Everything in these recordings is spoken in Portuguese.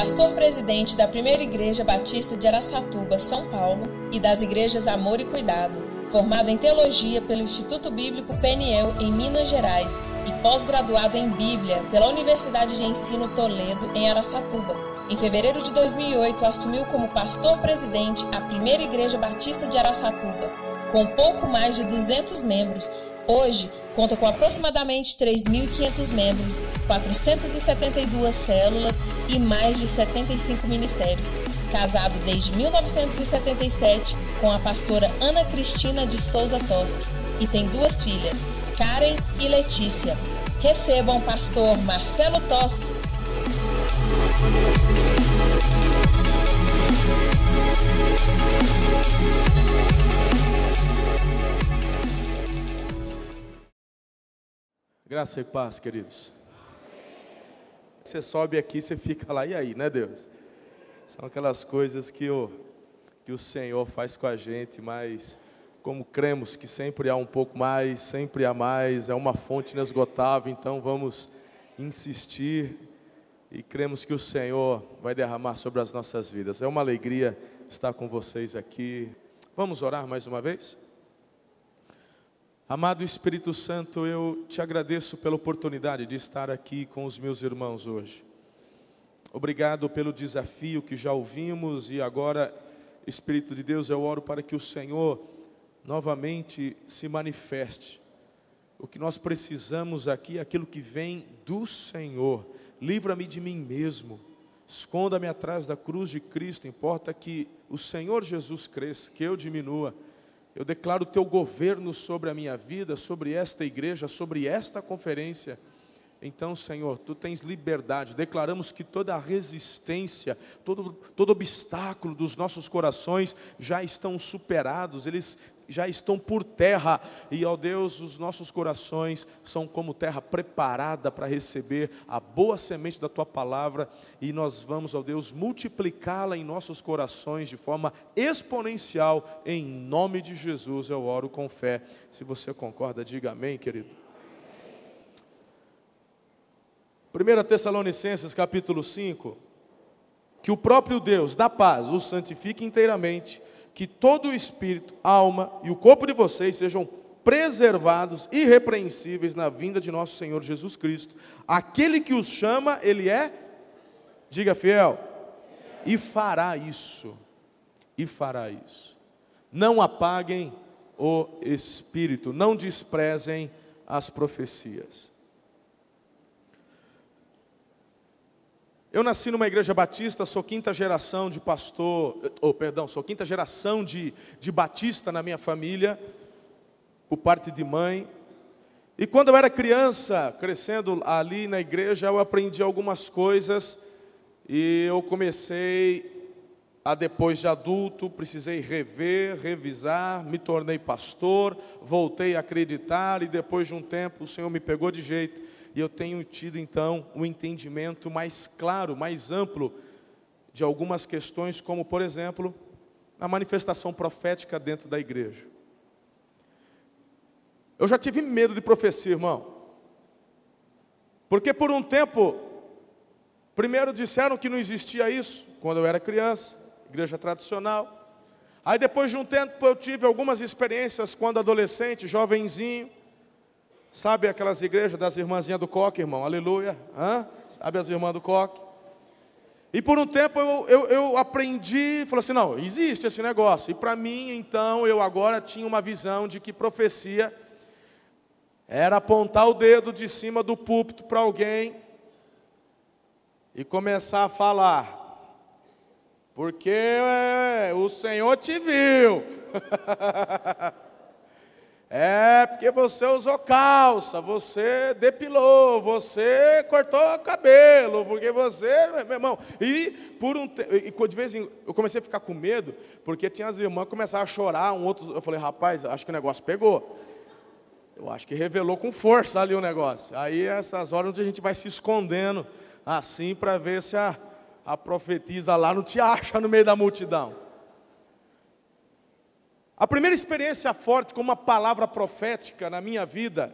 pastor-presidente da Primeira Igreja Batista de Araçatuba, São Paulo, e das igrejas Amor e Cuidado, formado em Teologia pelo Instituto Bíblico Peniel, em Minas Gerais, e pós-graduado em Bíblia pela Universidade de Ensino Toledo, em Araçatuba. Em fevereiro de 2008, assumiu como pastor-presidente a Primeira Igreja Batista de Araçatuba, com pouco mais de 200 membros. Hoje, conta com aproximadamente 3.500 membros, 472 células e mais de 75 ministérios. Casado desde 1977 com a pastora Ana Cristina de Souza Toschi e tem 2 filhas, Karen e Letícia. Recebam o pastor Marcelo Toschi. Graça e paz, queridos. Você sobe aqui, você fica lá, e aí, né, Deus? São aquelas coisas que o Senhor faz com a gente, mas como cremos que sempre há um pouco mais, sempre há mais, é uma fonte inesgotável, então vamos insistir e cremos que o Senhor vai derramar sobre as nossas vidas. É uma alegria estar com vocês aqui. Vamos orar mais uma vez? Amado Espírito Santo, eu te agradeço pela oportunidade de estar aqui com os meus irmãos hoje. Obrigado pelo desafio que já ouvimos e agora, Espírito de Deus, eu oro para que o Senhor novamente se manifeste. O que nós precisamos aqui é aquilo que vem do Senhor. Livra-me de mim mesmo, esconda-me atrás da cruz de Cristo, importa que o Senhor Jesus cresça, que eu diminua. Eu declaro o teu governo sobre a minha vida, sobre esta igreja, sobre esta conferência. Então, Senhor, tu tens liberdade. Declaramos que toda a resistência, todo obstáculo dos nossos corações já estão superados, eles já estão por terra. E, ó Deus, os nossos corações são como terra preparada para receber a boa semente da tua palavra. E nós vamos, ó Deus, multiplicá-la em nossos corações de forma exponencial. Em nome de Jesus eu oro com fé. Se você concorda, diga amém, querido. 1 Tessalonicenses capítulo 5, que o próprio Deus da paz os santifique inteiramente, que todo o espírito, alma e o corpo de vocês sejam preservados, irrepreensíveis na vinda de nosso Senhor Jesus Cristo. Aquele que os chama, Ele é, diga fiel, e fará isso, Não apaguem o espírito, não desprezem as profecias. Eu nasci numa igreja batista, sou quinta geração de sou quinta geração de batista na minha família, por parte de mãe. E quando eu era criança, crescendo ali na igreja, eu aprendi algumas coisas, e eu comecei depois de adulto, precisei revisar, me tornei pastor, voltei a acreditar, e depois de um tempo o Senhor me pegou de jeito. E eu tenho tido então um entendimento mais claro, mais amplo de algumas questões, como por exemplo, a manifestação profética dentro da igreja. Eu já tive medo de profecia, irmão. Porque por um tempo, primeiro disseram que não existia isso, quando eu era criança, igreja tradicional. Aí depois de um tempo eu tive algumas experiências quando adolescente, jovenzinho. Sabe aquelas igrejas das irmãzinhas do coque, irmão? Aleluia. Sabe as irmãs do coque? E por um tempo eu aprendi, falei assim, não, existe esse negócio. E para mim, então, eu agora tinha uma visão de que profecia era apontar o dedo de cima do púlpito para alguém e começar a falar. Porque o Senhor te viu. Porque você usou calça, você depilou, você cortou o cabelo, porque você, meu irmão, e de vez em eu comecei a ficar com medo, porque tinha as irmãs que começavam a chorar, eu falei, rapaz, acho que o negócio pegou, eu acho que revelou com força ali o negócio. Aí essas horas onde a gente vai se escondendo, assim, para ver se a profetisa lá não te acha no meio da multidão. A primeira experiência forte com uma palavra profética na minha vida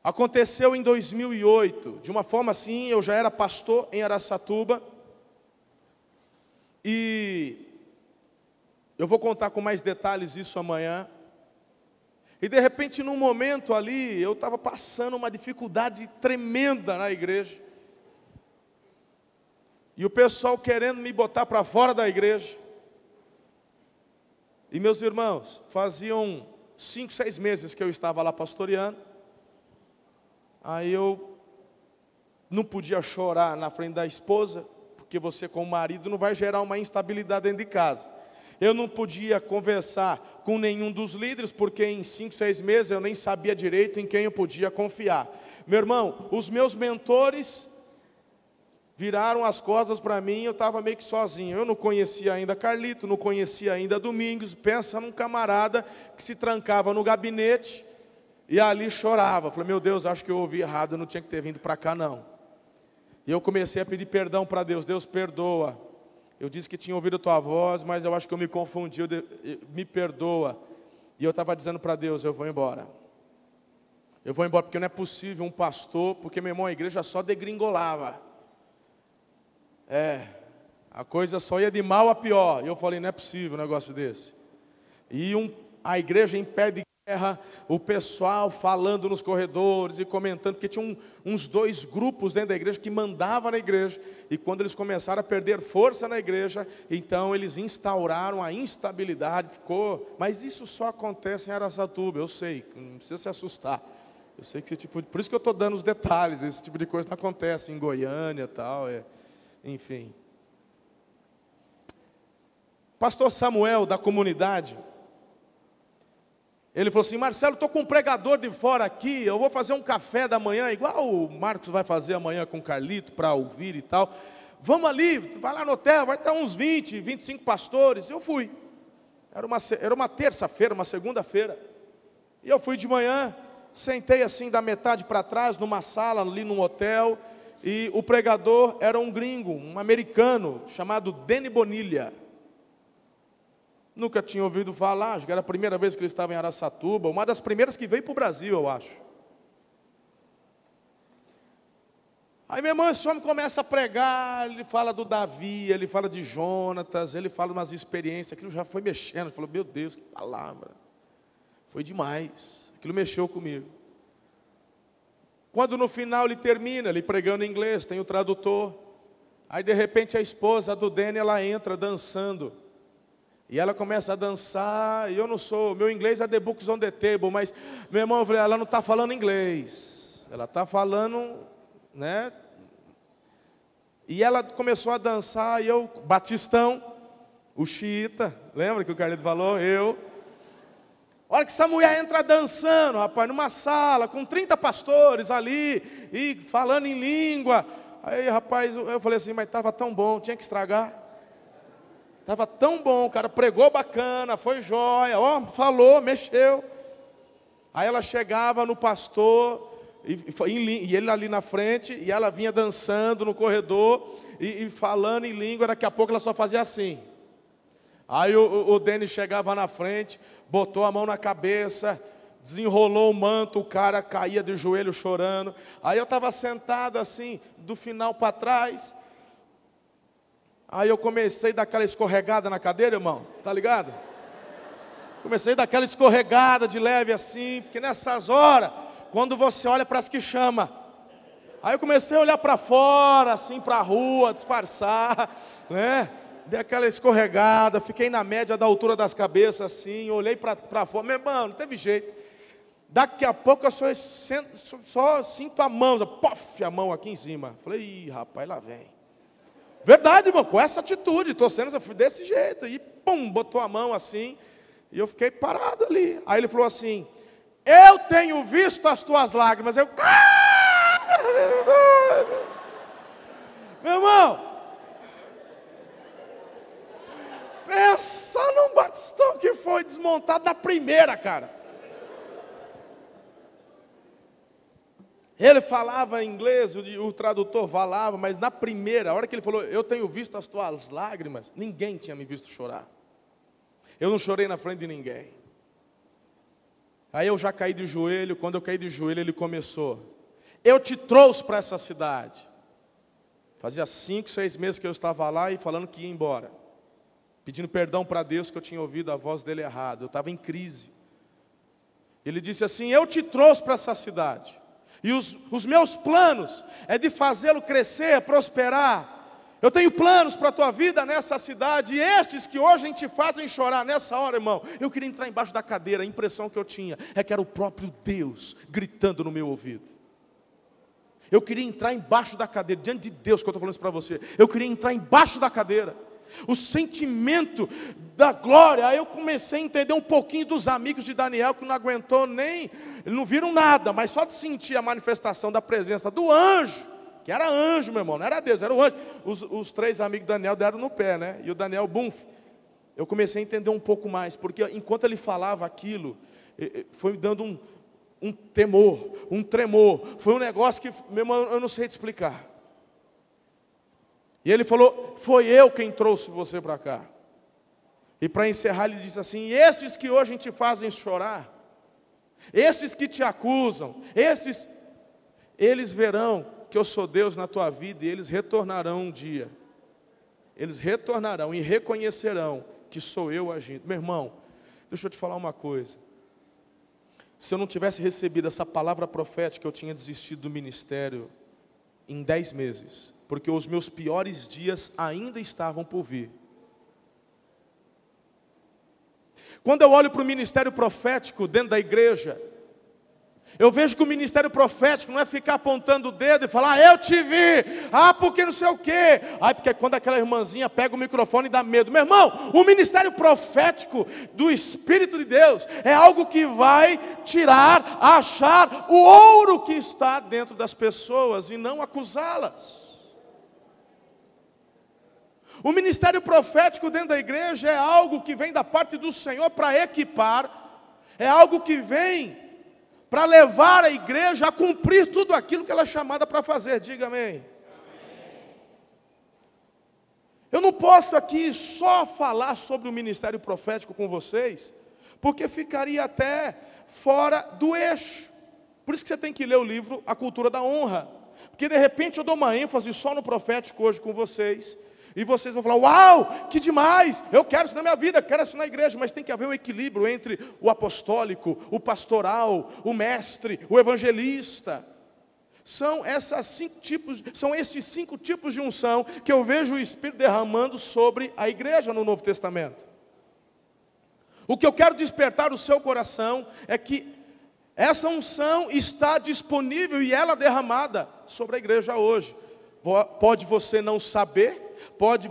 aconteceu em 2008. De uma forma assim, eu já era pastor em Araçatuba. E eu vou contar com mais detalhes isso amanhã. E de repente, num momento ali, eu estava passando uma dificuldade tremenda na igreja. E o pessoal querendo me botar para fora da igreja. E meus irmãos, faziam 5, 6 meses que eu estava lá pastoreando. Aí eu não podia chorar na frente da esposa, porque você como marido não vai gerar uma instabilidade dentro de casa. Eu não podia conversar com nenhum dos líderes, porque em 5, 6 meses eu nem sabia direito em quem eu podia confiar. Meu irmão, os meus mentores viraram as costas para mim, eu estava meio que sozinho. Eu não conhecia ainda Carlito, não conhecia ainda Domingos. Pensa num camarada que se trancava no gabinete e ali chorava. Falei, meu Deus, acho que eu ouvi errado, eu não tinha que ter vindo para cá não. E eu comecei a pedir perdão para Deus. Deus, perdoa. Eu disse que tinha ouvido a tua voz, mas eu acho que eu me confundi, me perdoa. E eu estava dizendo para Deus, eu vou embora. Eu vou embora porque não é possível um pastor, porque meu irmão, a igreja só degringolava. A coisa só ia de mal a pior. E eu falei, não é possível um negócio desse. E a igreja em pé de guerra, o pessoal falando nos corredores e comentando, porque tinha uns 2 grupos dentro da igreja que mandavam na igreja. E quando eles começaram a perder força na igreja, então eles instauraram a instabilidade. Mas isso só acontece em Araçatuba, eu sei, não precisa se assustar. Eu sei que por isso que eu estou dando os detalhes, esse tipo de coisa não acontece em Goiânia e tal, enfim. Pastor Samuel, da comunidade, ele falou assim, Marcelo, estou com um pregador de fora aqui, eu vou fazer um café da manhã, igual o Marcos vai fazer amanhã com o Carlito, para ouvir e tal. Vamos ali, vai lá no hotel, vai estar uns 20, 25 pastores. Eu fui. Era uma terça-feira, uma segunda-feira. E eu fui de manhã, sentei assim da metade para trás, numa sala ali num hotel. E o pregador era um gringo, um americano, chamado Denny Bonilha. Nunca tinha ouvido falar, acho que era a primeira vez que ele estava em Araçatuba, uma das primeiras que veio para o Brasil, eu acho. Aí meu irmão, esse homem começa a pregar, ele fala do Davi, ele fala de Jonatas, ele fala umas experiências, aquilo já foi mexendo, ele falou, meu Deus, que palavra, foi demais, aquilo mexeu comigo. Quando no final ele termina, ele pregando em inglês, tem o tradutor, aí de repente a esposa do Denny, ela entra dançando, e ela começa a dançar, e eu não sou, meu inglês é the books on the table, mas, meu irmão, eu falei, ela não está falando inglês, ela está falando, né? E ela começou a dançar, e eu, Batistão, o xiita, lembra que o Carlito falou? A hora que essa mulher entra dançando, rapaz, numa sala, com 30 pastores ali, e falando em língua, aí, rapaz, eu falei assim, mas estava tão bom, tinha que estragar. Estava tão bom, o cara pregou bacana, foi jóia, falou, mexeu. Aí ela chegava no pastor, e ele ali na frente, e ela vinha dançando no corredor, e falando em língua, daqui a pouco ela só fazia assim. Aí o Denny chegava na frente, botou a mão na cabeça, desenrolou o manto, o cara caía de joelho chorando. Aí eu estava sentado assim, do final para trás. Aí eu comecei a dar aquela escorregada na cadeira, irmão, tá ligado? Comecei a dar aquela escorregada de leve assim, porque nessas horas, quando você olha para as que chama. Aí eu comecei a olhar para fora, assim, para a rua, disfarçar, né? Dei aquela escorregada, fiquei na média da altura das cabeças, assim, olhei para fora. Meu irmão, não teve jeito. Daqui a pouco eu só sinto a mão, pof, a mão aqui em cima. Falei, ih, rapaz, lá vem. Verdade, irmão, com essa atitude, torcendo, eu fui desse jeito. E pum, botou a mão assim, e eu fiquei parado ali. Aí ele falou assim, eu tenho visto as tuas lágrimas. Eu, meu irmão, pensa num batistão que foi desmontado na primeira, cara. Ele falava inglês, o tradutor falava, mas na primeira, a hora que ele falou, eu tenho visto as tuas lágrimas, ninguém tinha me visto chorar. Eu não chorei na frente de ninguém. Aí eu já caí de joelho, quando eu caí de joelho ele começou, eu te trouxe para essa cidade. Fazia 5, 6 meses que eu estava lá e falando que ia embora. pedindo perdão para Deus que eu tinha ouvido a voz dele errado. Eu estava em crise. Ele disse assim: eu te trouxe para essa cidade, e os meus planos é de fazê-lo crescer, prosperar. Eu tenho planos para a tua vida nessa cidade, e estes que hoje te fazem chorar nessa hora, irmão. Eu queria entrar embaixo da cadeira. A impressão que eu tinha é que era o próprio Deus gritando no meu ouvido. Eu queria entrar embaixo da cadeira, diante de Deus que eu estou falando isso para você. Eu queria entrar embaixo da cadeira. O sentimento da glória. Aí eu comecei a entender um pouquinho dos amigos de Daniel, que não aguentou nem, não viram nada, mas só de sentir a manifestação da presença do anjo, que era anjo, meu irmão, não era Deus, era o anjo. Os 3 amigos de Daniel deram no pé, né? E o Daniel, bum. Eu comecei a entender um pouco mais, porque enquanto ele falava aquilo, foi me dando um temor, um tremor. Foi um negócio que, meu irmão, eu não sei te explicar. E ele falou: foi eu quem trouxe você para cá. E para encerrar, ele disse assim: esses que hoje te fazem chorar, esses que te acusam, eles verão que eu sou Deus na tua vida, e eles retornarão um dia. Eles retornarão e reconhecerão que sou eu agindo. Meu irmão, deixa eu te falar uma coisa. Se eu não tivesse recebido essa palavra profética, eu tinha desistido do ministério em 10 meses. Porque os meus piores dias ainda estavam por vir. Quando eu olho para o ministério profético dentro da igreja, eu vejo que o ministério profético não é ficar apontando o dedo e falar: eu te vi, porque não sei o quê. Porque quando aquela irmãzinha pega o microfone e dá medo. Meu irmão, o ministério profético do Espírito de Deus é algo que vai achar o ouro que está dentro das pessoas e não acusá-las. O ministério profético dentro da igreja é algo que vem da parte do Senhor para equipar, é algo que vem para levar a igreja a cumprir tudo aquilo que ela é chamada para fazer. Diga amém. Eu não posso aqui só falar sobre o ministério profético com vocês, porque ficaria até fora do eixo. Por isso que você tem que ler o livro A Cultura da Honra, porque de repente eu dou uma ênfase só no profético hoje com vocês, e vocês vão falar: uau, que demais, eu quero isso na minha vida, quero isso na igreja. Mas tem que haver um equilíbrio entre o apostólico, o pastoral, o mestre, o evangelista. São esses 5 tipos de unção que eu vejo o Espírito derramando sobre a igreja no Novo Testamento. O que eu quero despertar o seu coração é que essa unção está disponível e ela derramada sobre a igreja hoje. Pode você não saber, pode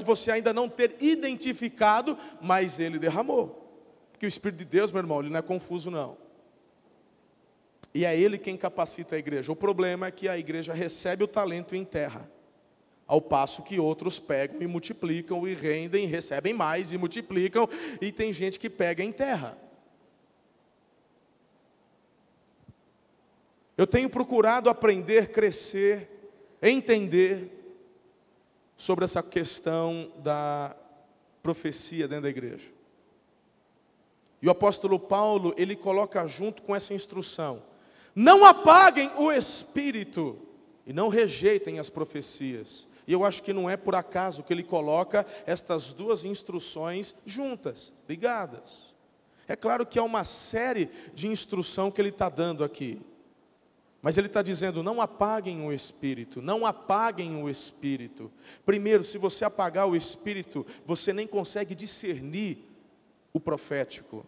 você ainda não ter identificado, mas ele derramou. Porque o Espírito de Deus, meu irmão, ele não é confuso não. E é ele quem capacita a igreja. O problema é que a igreja recebe o talento e enterra, ao passo que outros pegam e multiplicam e rendem, recebem mais e multiplicam, e tem gente que pega e enterra. Eu tenho procurado aprender, crescer, entender sobre essa questão da profecia dentro da igreja. E o apóstolo Paulo, ele coloca junto com essa instrução: não apaguem o espírito e não rejeitem as profecias. E eu acho que não é por acaso que ele coloca estas 2 instruções juntas, ligadas. É claro que há uma série de instrução que ele está dando aqui. Mas ele está dizendo: não apaguem o espírito, não apaguem o espírito. Primeiro, se você apagar o espírito, você nem consegue discernir o profético.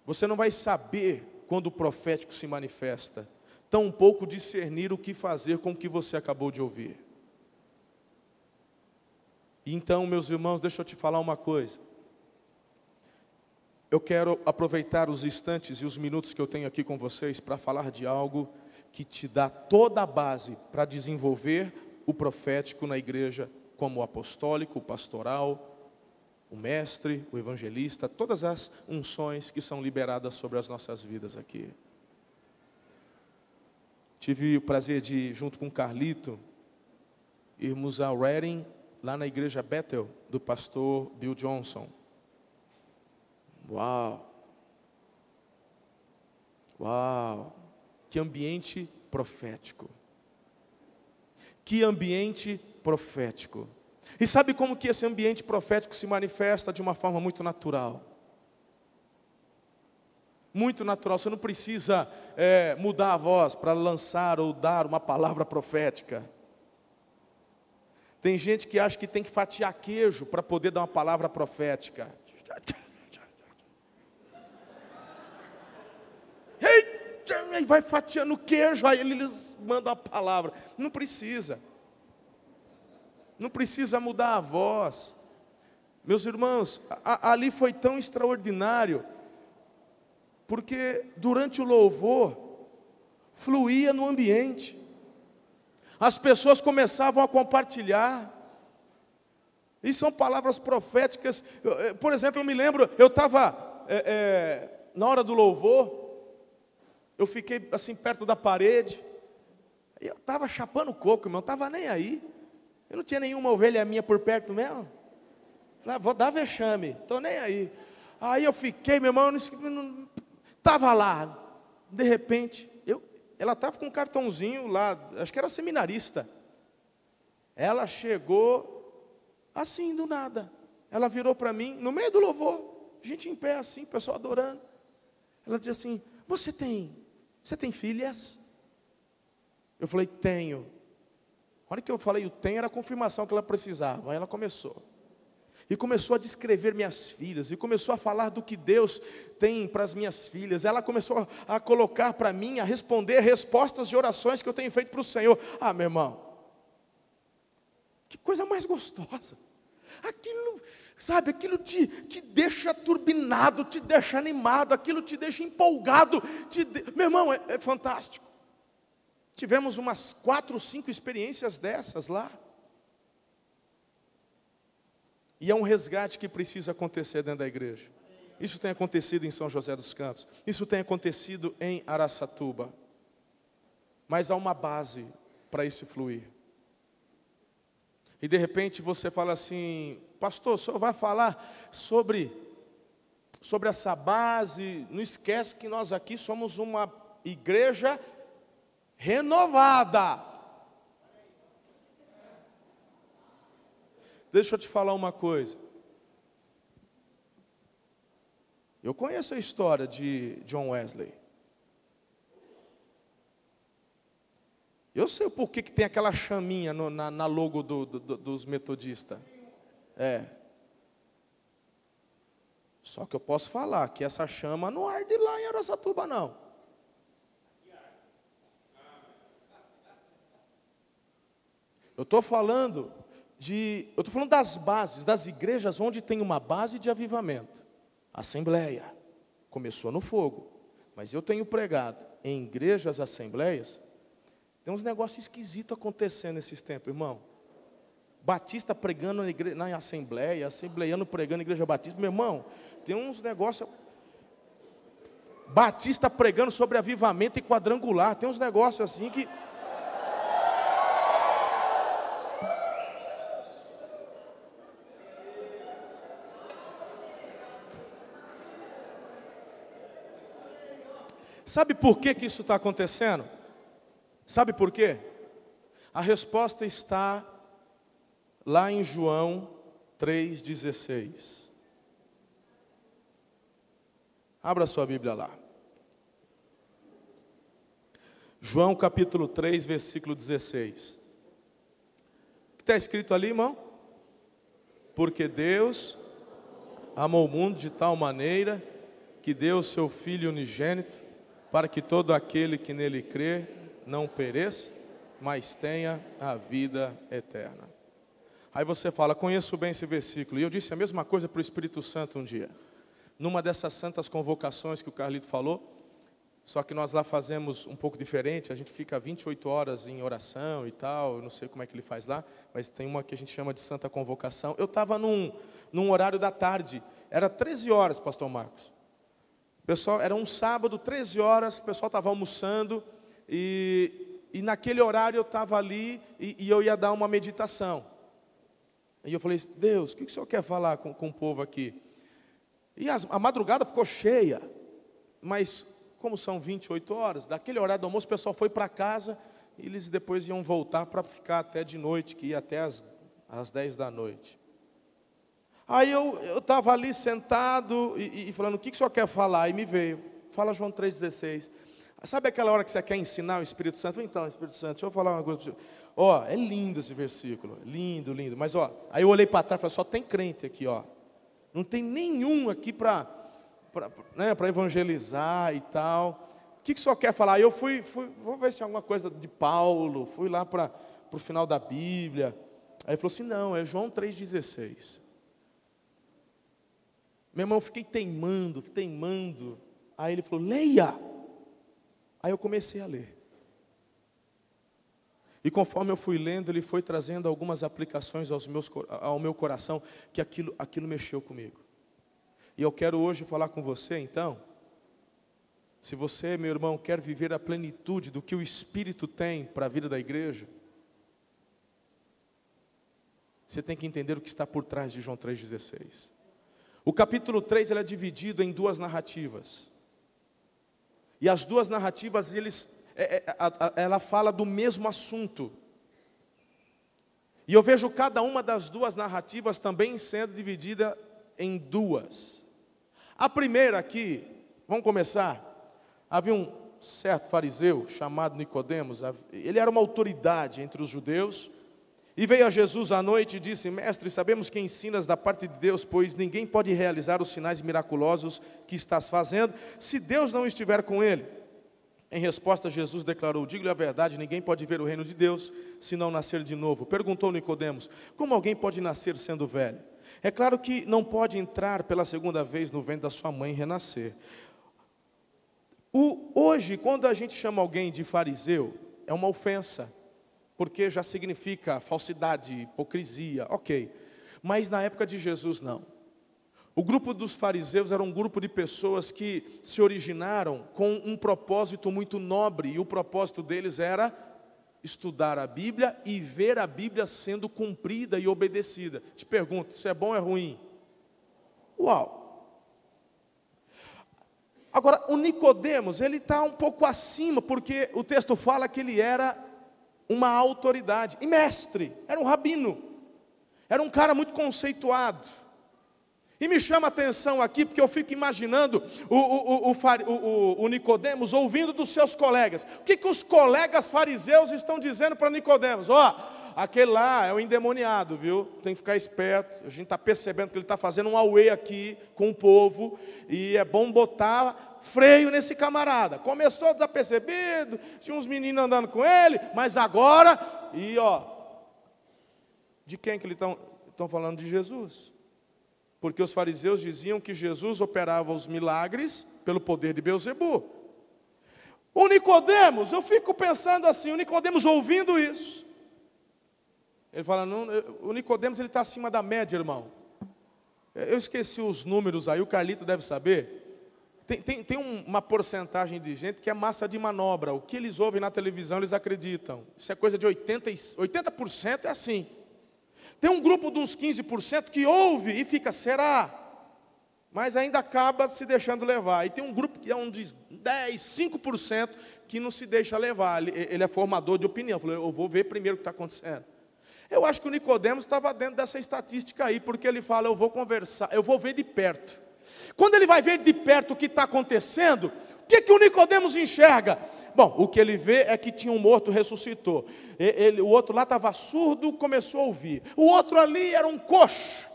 Você não vai saber quando o profético se manifesta, tampouco discernir o que fazer com o que você acabou de ouvir. Então, meus irmãos, deixa eu te falar uma coisa. Eu quero aproveitar os instantes e os minutos que eu tenho aqui com vocês para falar de algo que te dá toda a base para desenvolver o profético na igreja, como o apostólico, o pastoral, o mestre, o evangelista, todas as unções que são liberadas sobre as nossas vidas aqui. Tive o prazer de, junto com o Carlito, irmos a Reading, lá na igreja Bethel, do pastor Bill Johnson. Uau! Uau! Que ambiente profético! Que ambiente profético! E sabe como que esse ambiente profético se manifesta? De uma forma muito natural. Muito natural. Você não precisa mudar a voz para lançar ou dar uma palavra profética. Tem gente que acha que tem que fatiar queijo para poder dar uma palavra profética. Aí vai fatiando queijo, aí eles mandam a palavra. Não precisa. Não precisa mudar a voz. Meus irmãos, ali foi tão extraordinário, porque durante o louvor, fluía no ambiente. As pessoas começavam a compartilhar. E são palavras proféticas. Por exemplo, eu me lembro, eu estava, na hora do louvor, eu fiquei assim perto da parede, e eu estava chapando coco, irmão, não estava nem aí. Eu não tinha nenhuma ovelha minha por perto mesmo. Falei, vou dar vexame, estou nem aí. Aí eu fiquei, meu irmão, estava lá. De repente, ela estava com um cartãozinho lá, acho que era seminarista. Ela chegou assim, do nada. Ela virou para mim, no meio do louvor, gente em pé assim, pessoal adorando. Ela disse assim, você tem filhas? Eu falei, tenho. A hora que eu falei o tenho, era a confirmação que ela precisava. Aí ela começou. E começou a descrever minhas filhas. E começou a falar do que Deus tem para as minhas filhas. Ela começou a colocar para mim, a responder respostas de orações que eu tenho feito para o Senhor. Ah, meu irmão, que coisa mais gostosa. Aquilo, sabe, aquilo te deixa turbinado, te deixa animado, aquilo te deixa empolgado. Meu irmão, é fantástico. Tivemos umas 4 ou 5 experiências dessas lá. E é um resgate que precisa acontecer dentro da igreja. Isso tem acontecido em São José dos Campos. Isso tem acontecido em Araçatuba. Mas há uma base para isso fluir. E de repente você fala assim, pastor, o senhor vai falar sobre essa base. Não esquece que nós aqui somos uma igreja renovada. Deixa eu te falar uma coisa. Eu conheço a história de John Wesley. Eu sei o porquê que tem aquela chaminha na logo dos metodistas. Só que eu posso falar que essa chama não arde lá em Araçatuba, não. Eu estou falando das bases, das igrejas onde tem uma base de avivamento. Assembleia, começou no fogo, mas eu tenho pregado em igrejas, assembleias, tem uns negócios esquisitos acontecendo nesses tempos, irmão. Batista pregando na assembleia, assembleiano pregando na igreja batista, meu irmão, tem uns negócios. Batista pregando sobre avivamento e quadrangular, tem uns negócios assim que. Sabe por que isso está acontecendo? Sabe por quê? A resposta está lá em João 3,16. Abra sua Bíblia lá. João capítulo 3, versículo 16. O que está escrito ali, irmão? Porque Deus amou o mundo de tal maneira que deu o seu Filho unigênito, para que todo aquele que nele crê não pereça, mas tenha a vida eterna. Aí você fala, conheço bem esse versículo. E eu disse a mesma coisa para o Espírito Santo um dia. Numa dessas santas convocações que o Carlito falou, só que nós lá fazemos um pouco diferente, a gente fica 28 horas em oração e tal, eu não sei como é que ele faz lá, mas tem uma que a gente chama de santa convocação. Eu estava num horário da tarde, era 13 horas, pastor Marcos. Pessoal, era um sábado, 13 horas, o pessoal estava almoçando, e naquele horário eu estava ali, e eu ia dar uma meditação. E eu falei, Deus, o que o Senhor quer falar com o povo aqui? E a madrugada ficou cheia, mas como são 28 horas, daquele horário do almoço o pessoal foi para casa, e eles depois iam voltar para ficar até de noite, que ia até às às 10 da noite. Aí eu estava ali sentado e falando, o que o senhor quer falar? E me veio, fala João 3,16. Sabe aquela hora que você quer ensinar o Espírito Santo? Então, Espírito Santo, deixa eu falar uma coisa para você. Ó, é lindo esse versículo, lindo, lindo. Mas ó, aí eu olhei para trás e falei, só tem crente aqui, ó. Não tem nenhum aqui para evangelizar e tal. O que o senhor quer falar? Aí eu fui, vou ver se é alguma coisa de Paulo, fui lá para o final da Bíblia. Aí ele falou assim, não, é João 3,16. Meu irmão, eu fiquei teimando. Aí ele falou, leia. Aí eu comecei a ler. E conforme eu fui lendo, ele foi trazendo algumas aplicações ao meu coração, que aquilo mexeu comigo. E eu quero hoje falar com você, então, se você, meu irmão, quer viver a plenitude do que o Espírito tem para a vida da igreja, você tem que entender o que está por trás de João 3,16. O capítulo 3 ele é dividido em duas narrativas. E as duas narrativas, ela fala do mesmo assunto. E eu vejo cada uma das duas narrativas também sendo dividida em duas. A primeira aqui, vamos começar. Havia um certo fariseu chamado Nicodemos, ele era uma autoridade entre os judeus, e veio a Jesus à noite e disse, mestre, sabemos que ensinas da parte de Deus, pois ninguém pode realizar os sinais miraculosos que estás fazendo, se Deus não estiver com ele. Em resposta, Jesus declarou, digo-lhe a verdade, ninguém pode ver o reino de Deus, se não nascer de novo. Perguntou Nicodemos, como alguém pode nascer sendo velho? É claro que não pode entrar pela segunda vez no ventre da sua mãe e renascer. Hoje, quando a gente chama alguém de fariseu, é uma ofensa, porque já significa falsidade, hipocrisia, ok. Mas na época de Jesus, não. O grupo dos fariseus era um grupo de pessoas que se originaram com um propósito muito nobre, e o propósito deles era estudar a Bíblia e ver a Bíblia sendo cumprida e obedecida. Te pergunto, isso é bom ou é ruim? Uau! Agora, o Nicodemos, ele está um pouco acima, porque o texto fala que ele era uma autoridade, e mestre, era um rabino, era um cara muito conceituado. E me chama a atenção aqui, porque eu fico imaginando o Nicodemos ouvindo dos seus colegas. O que os colegas fariseus estão dizendo para Nicodemos? Aquele lá é um endemoniado, viu? Tem que ficar esperto. A gente está percebendo que ele está fazendo um auê aqui com o povo, e é bom botar freio nesse camarada. Começou desapercebido, tinha uns meninos andando com ele, mas agora, de quem que eles estão falando? De Jesus. Porque os fariseus diziam que Jesus operava os milagres pelo poder de Beelzebu. O Nicodemos, eu fico pensando assim, o Nicodemos ouvindo isso, ele fala, não, o Nicodemos ele está acima da média, irmão. Eu esqueci os números aí, o Carlito deve saber. Tem uma porcentagem de gente que é massa de manobra. O que eles ouvem na televisão, eles acreditam. Isso é coisa de 80% é assim. Tem um grupo de uns 15% que ouve e fica, será? Mas ainda acaba se deixando levar. E tem um grupo que é um de 5% que não se deixa levar. Ele é formador de opinião. Eu vou ver primeiro o que está acontecendo. Eu acho que o Nicodemos estava dentro dessa estatística aí, porque ele fala, eu vou conversar, eu vou ver de perto. Quando ele vai ver de perto o que está acontecendo, o que o Nicodemos enxerga? Bom, o que ele vê é que tinha um morto, ressuscitou. O outro lá estava surdo, começou a ouvir. O outro ali era um coxo.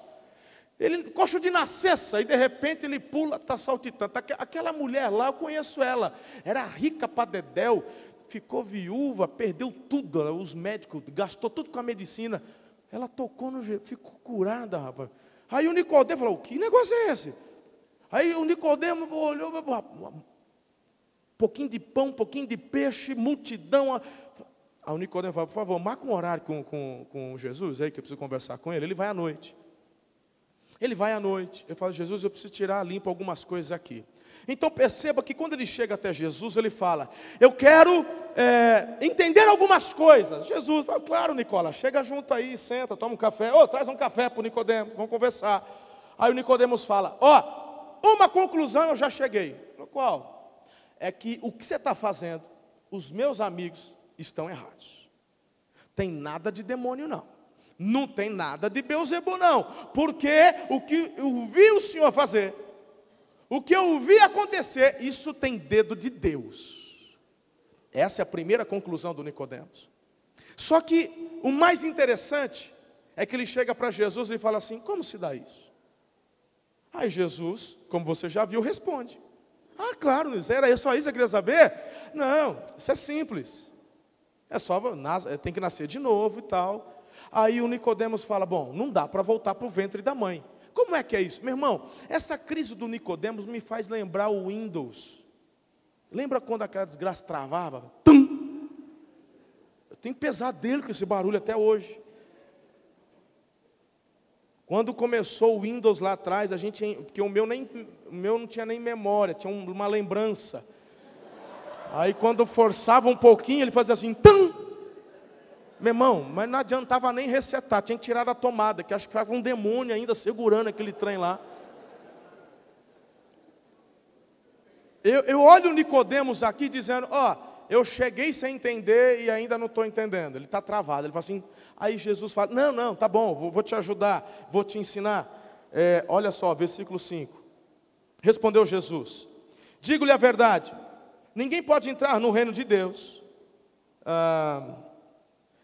Coxo de nascença, e de repente ele pula, está saltitando. Aquela mulher lá, eu conheço ela, era rica para dedéu, ficou viúva, perdeu tudo, os médicos, gastou tudo com a medicina. Ela tocou no jeito, ficou curada, rapaz. Aí o Nicodemo falou, que negócio é esse? Aí o Nicodemo olhou, um pouquinho de pão, um pouquinho de peixe, multidão. Aí o Nicodemo falou, por favor, marca um horário com Jesus, aí que eu preciso conversar com ele. Ele vai à noite. Ele fala, Jesus, eu preciso tirar limpo algumas coisas aqui. Então perceba que quando ele chega até Jesus, ele fala, eu quero entender algumas coisas. Jesus fala, claro, Nicola, chega junto aí, senta, toma um café. Traz um café para o Nicodemo, vamos conversar. Aí o Nicodemos fala, uma conclusão eu já cheguei. Qual? É que o que você está fazendo, os meus amigos estão errados. Tem nada de demônio não. Não tem nada de Beelzebul não, porque o que eu vi o Senhor fazer, o que eu vi acontecer, isso tem dedo de Deus. Essa é a primeira conclusão do Nicodemos. Só que o mais interessante é que ele chega para Jesus e fala assim: como se dá isso? Aí Jesus, como você já viu, responde: ah, claro, era só isso que eu queria saber? Não, isso é simples. É só, tem que nascer de novo e tal. Aí o Nicodemos fala: bom, não dá para voltar para o ventre da mãe. Como é que é isso? Meu irmão, essa crise do Nicodemos me faz lembrar o Windows. Lembra quando aquela desgraça travava? Tum! Eu tenho pesadelo com esse barulho até hoje. Quando começou o Windows lá atrás, porque o meu não tinha nem memória, tinha uma lembrança. Aí quando forçava um pouquinho, ele fazia assim, tum! Meu irmão, mas não adiantava nem resetar, tinha que tirar da tomada, que acho que ficava um demônio ainda segurando aquele trem lá. Eu olho o Nicodemos aqui dizendo: ó, eu cheguei sem entender e ainda não estou entendendo. Ele está travado, ele fala assim. Aí Jesus fala: não, tá bom, vou te ajudar, vou te ensinar. Olha só, versículo 5. Respondeu Jesus: digo-lhe a verdade, ninguém pode entrar no reino de Deus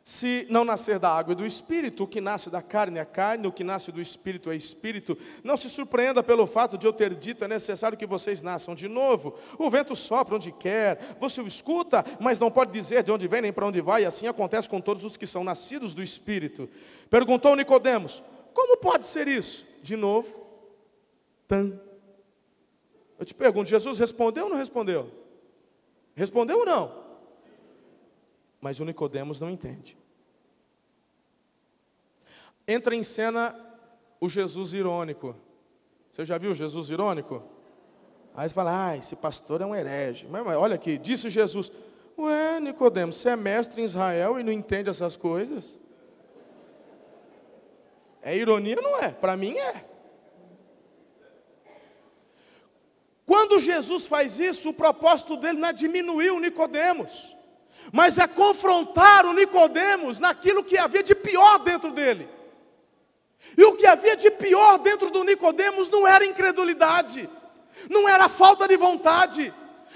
se não nascer da água e do Espírito. O que nasce da carne é carne, o que nasce do Espírito é Espírito. Não se surpreenda pelo fato de eu ter dito: é necessário que vocês nasçam de novo. O vento sopra onde quer, você o escuta, mas não pode dizer de onde vem nem para onde vai. E assim acontece com todos os que são nascidos do Espírito. Perguntou Nicodemos: como pode ser isso? De novo, eu te pergunto, Jesus respondeu ou não respondeu? Respondeu ou não? Mas o Nicodemos não entende. Entra em cena o Jesus irônico. Você já viu o Jesus irônico? Aí você fala: esse pastor é um herege. Mas olha aqui, disse Jesus: ué, Nicodemos, você é mestre em Israel e não entende essas coisas? É ironia, não é? Para mim é. Quando Jesus faz isso, o propósito dele não é diminuir o Nicodemos, mas é confrontar o Nicodemos naquilo que havia de pior dentro dele. E o que havia de pior dentro do Nicodemos não era incredulidade, não era falta de vontade,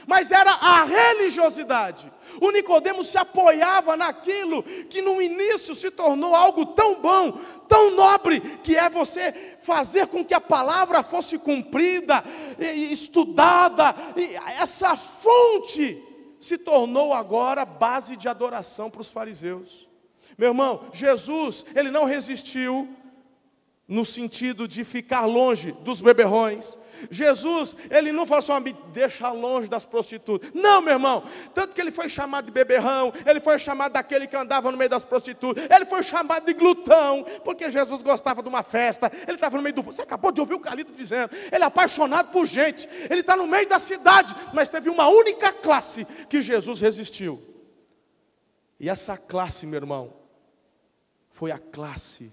mas era a religiosidade. O Nicodemos se apoiava naquilo que no início se tornou algo tão bom, tão nobre, que é você fazer com que a palavra fosse cumprida, estudada, e essa fonte se tornou agora base de adoração para os fariseus. Meu irmão, Jesus, ele não resistiu no sentido de ficar longe dos beberrões. Jesus, ele não falou só: me deixa longe das prostitutas. Não, meu irmão, tanto que ele foi chamado de beberrão, ele foi chamado daquele que andava no meio das prostitutas, ele foi chamado de glutão, porque Jesus gostava de uma festa, ele estava no meio do... Você acabou de ouvir o Calito dizendo, ele é apaixonado por gente, ele está no meio da cidade, mas teve uma única classe que Jesus resistiu. E essa classe, meu irmão, foi a classe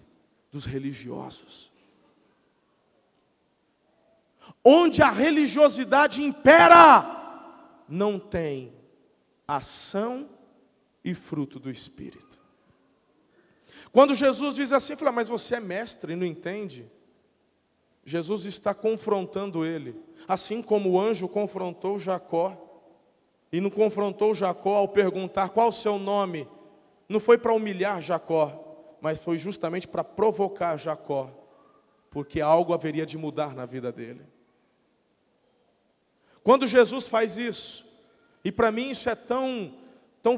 dos religiosos. Onde a religiosidade impera, não tem ação e fruto do Espírito. Quando Jesus diz assim, fala: mas você é mestre e não entende? Jesus está confrontando ele, assim como o anjo confrontou Jacó. E não confrontou Jacó ao perguntar qual o seu nome. Não foi para humilhar Jacó, mas foi justamente para provocar Jacó, porque algo haveria de mudar na vida dele. Quando Jesus faz isso, e para mim isso é tão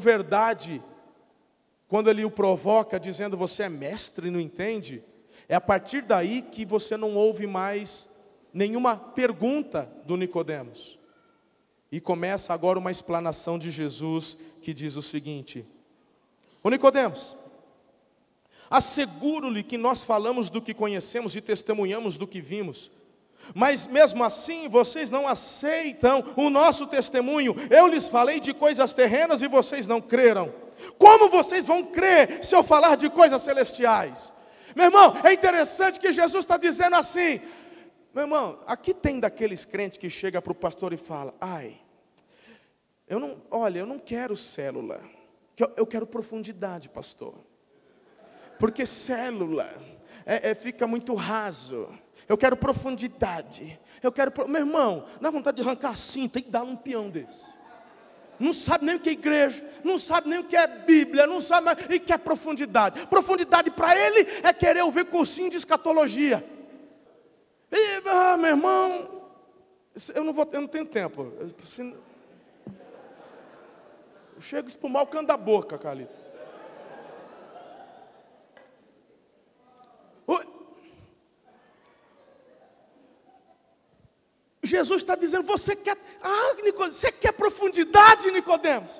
verdade, quando ele o provoca dizendo: você é mestre e não entende, é a partir daí que você não ouve mais nenhuma pergunta do Nicodemos. E começa agora uma explanação de Jesus que diz o seguinte: ô Nicodemos, asseguro-lhe que nós falamos do que conhecemos e testemunhamos do que vimos, mas mesmo assim vocês não aceitam o nosso testemunho. Eu lhes falei de coisas terrenas e vocês não creram. Como vocês vão crer se eu falar de coisas celestiais? Meu irmão, é interessante que Jesus está dizendo assim. Meu irmão, aqui tem daqueles crentes que chega para o pastor e fala: eu não quero célula, eu quero profundidade, pastor. Porque célula fica muito raso. Eu quero profundidade. Meu irmão, dá vontade de arrancar assim, tem que dar um peão desse. Não sabe nem o que é igreja, não sabe nem o que é Bíblia, não sabe mais, e quer profundidade. Profundidade para ele é querer ouvir cursinho de escatologia. Meu irmão, eu não tenho tempo. Eu chego a espumar o canto da boca, Calito. Jesus está dizendo, você quer profundidade, Nicodemos?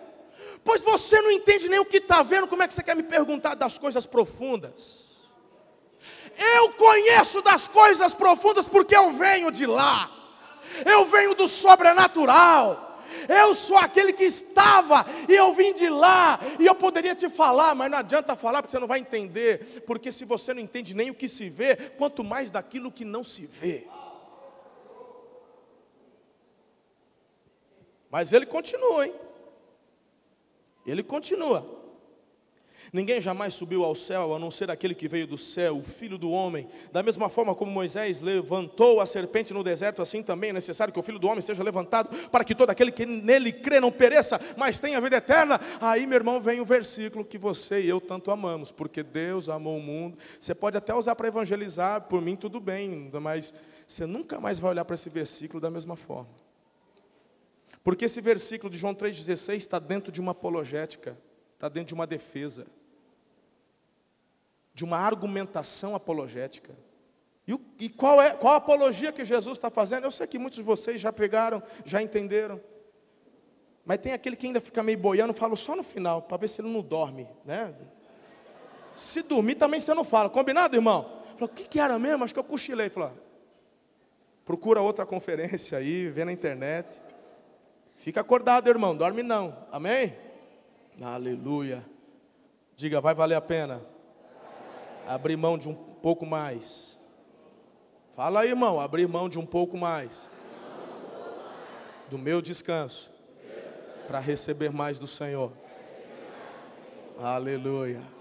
Pois você não entende nem o que está vendo, como é que você quer me perguntar das coisas profundas? Eu conheço das coisas profundas porque eu venho de lá. Eu venho do sobrenatural. Eu sou aquele que estava e eu vim de lá. E eu poderia te falar, mas não adianta falar porque você não vai entender. Porque se você não entende nem o que se vê, quanto mais daquilo que não se vê. Mas ele continua, hein? Ele continua. Ninguém jamais subiu ao céu, a não ser aquele que veio do céu, o Filho do Homem. Da mesma forma como Moisés levantou a serpente no deserto, assim também é necessário que o Filho do Homem seja levantado, para que todo aquele que nele crê não pereça, mas tenha vida eterna. Aí, meu irmão, vem o versículo que você e eu tanto amamos, porque Deus amou o mundo. Você pode até usar para evangelizar, por mim tudo bem, mas você nunca mais vai olhar para esse versículo da mesma forma. Porque esse versículo de João 3,16 está dentro de uma apologética, está dentro de uma defesa, de uma argumentação apologética. E qual a apologia que Jesus está fazendo? Eu sei que muitos de vocês já pegaram, já entenderam. Mas tem aquele que ainda fica meio boiando, fala só no final, para ver se ele não dorme, né? Se dormir também você não fala, combinado, irmão? Falou, o que era mesmo? Acho que eu cochilei. Falou, procura outra conferência aí, vê na internet. Fica acordado, irmão, dorme não, amém? Aleluia. Diga, vai valer a pena abrir mão de um pouco mais. Fala aí, irmão, abrir mão de um pouco mais do meu descanso para receber mais do Senhor. Aleluia.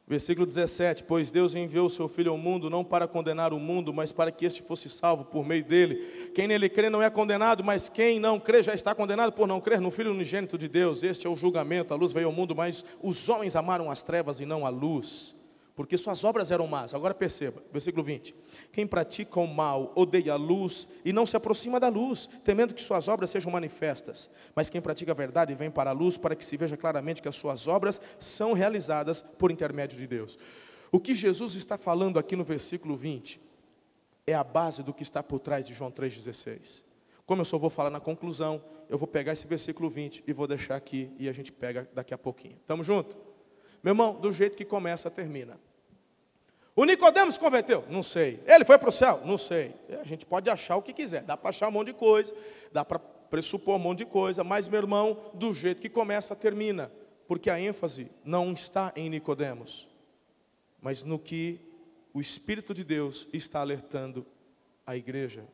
Versículo 17, pois Deus enviou o seu Filho ao mundo, não para condenar o mundo, mas para que este fosse salvo por meio dele. Quem nele crê não é condenado, mas quem não crê já está condenado por não crer no Filho unigênito de Deus. Este é o julgamento, a luz veio ao mundo, mas os homens amaram as trevas e não a luz, porque suas obras eram más. Agora perceba, versículo 20, quem pratica o mal odeia a luz e não se aproxima da luz, temendo que suas obras sejam manifestas. Mas quem pratica a verdade vem para a luz, para que se veja claramente que as suas obras são realizadas por intermédio de Deus. O que Jesus está falando aqui no versículo 20 é a base do que está por trás de João 3,16. Como eu só vou falar na conclusão, eu vou pegar esse versículo 20 e vou deixar aqui e a gente pega daqui a pouquinho. Estamos juntos? Meu irmão, do jeito que começa, termina. O Nicodemos se converteu? Não sei. Ele foi para o céu? Não sei. A gente pode achar o que quiser. Dá para achar um monte de coisa. Dá para pressupor um monte de coisa. Mas, meu irmão, do jeito que começa, termina. Porque a ênfase não está em Nicodemos, mas no que o Espírito de Deus está alertando a igreja.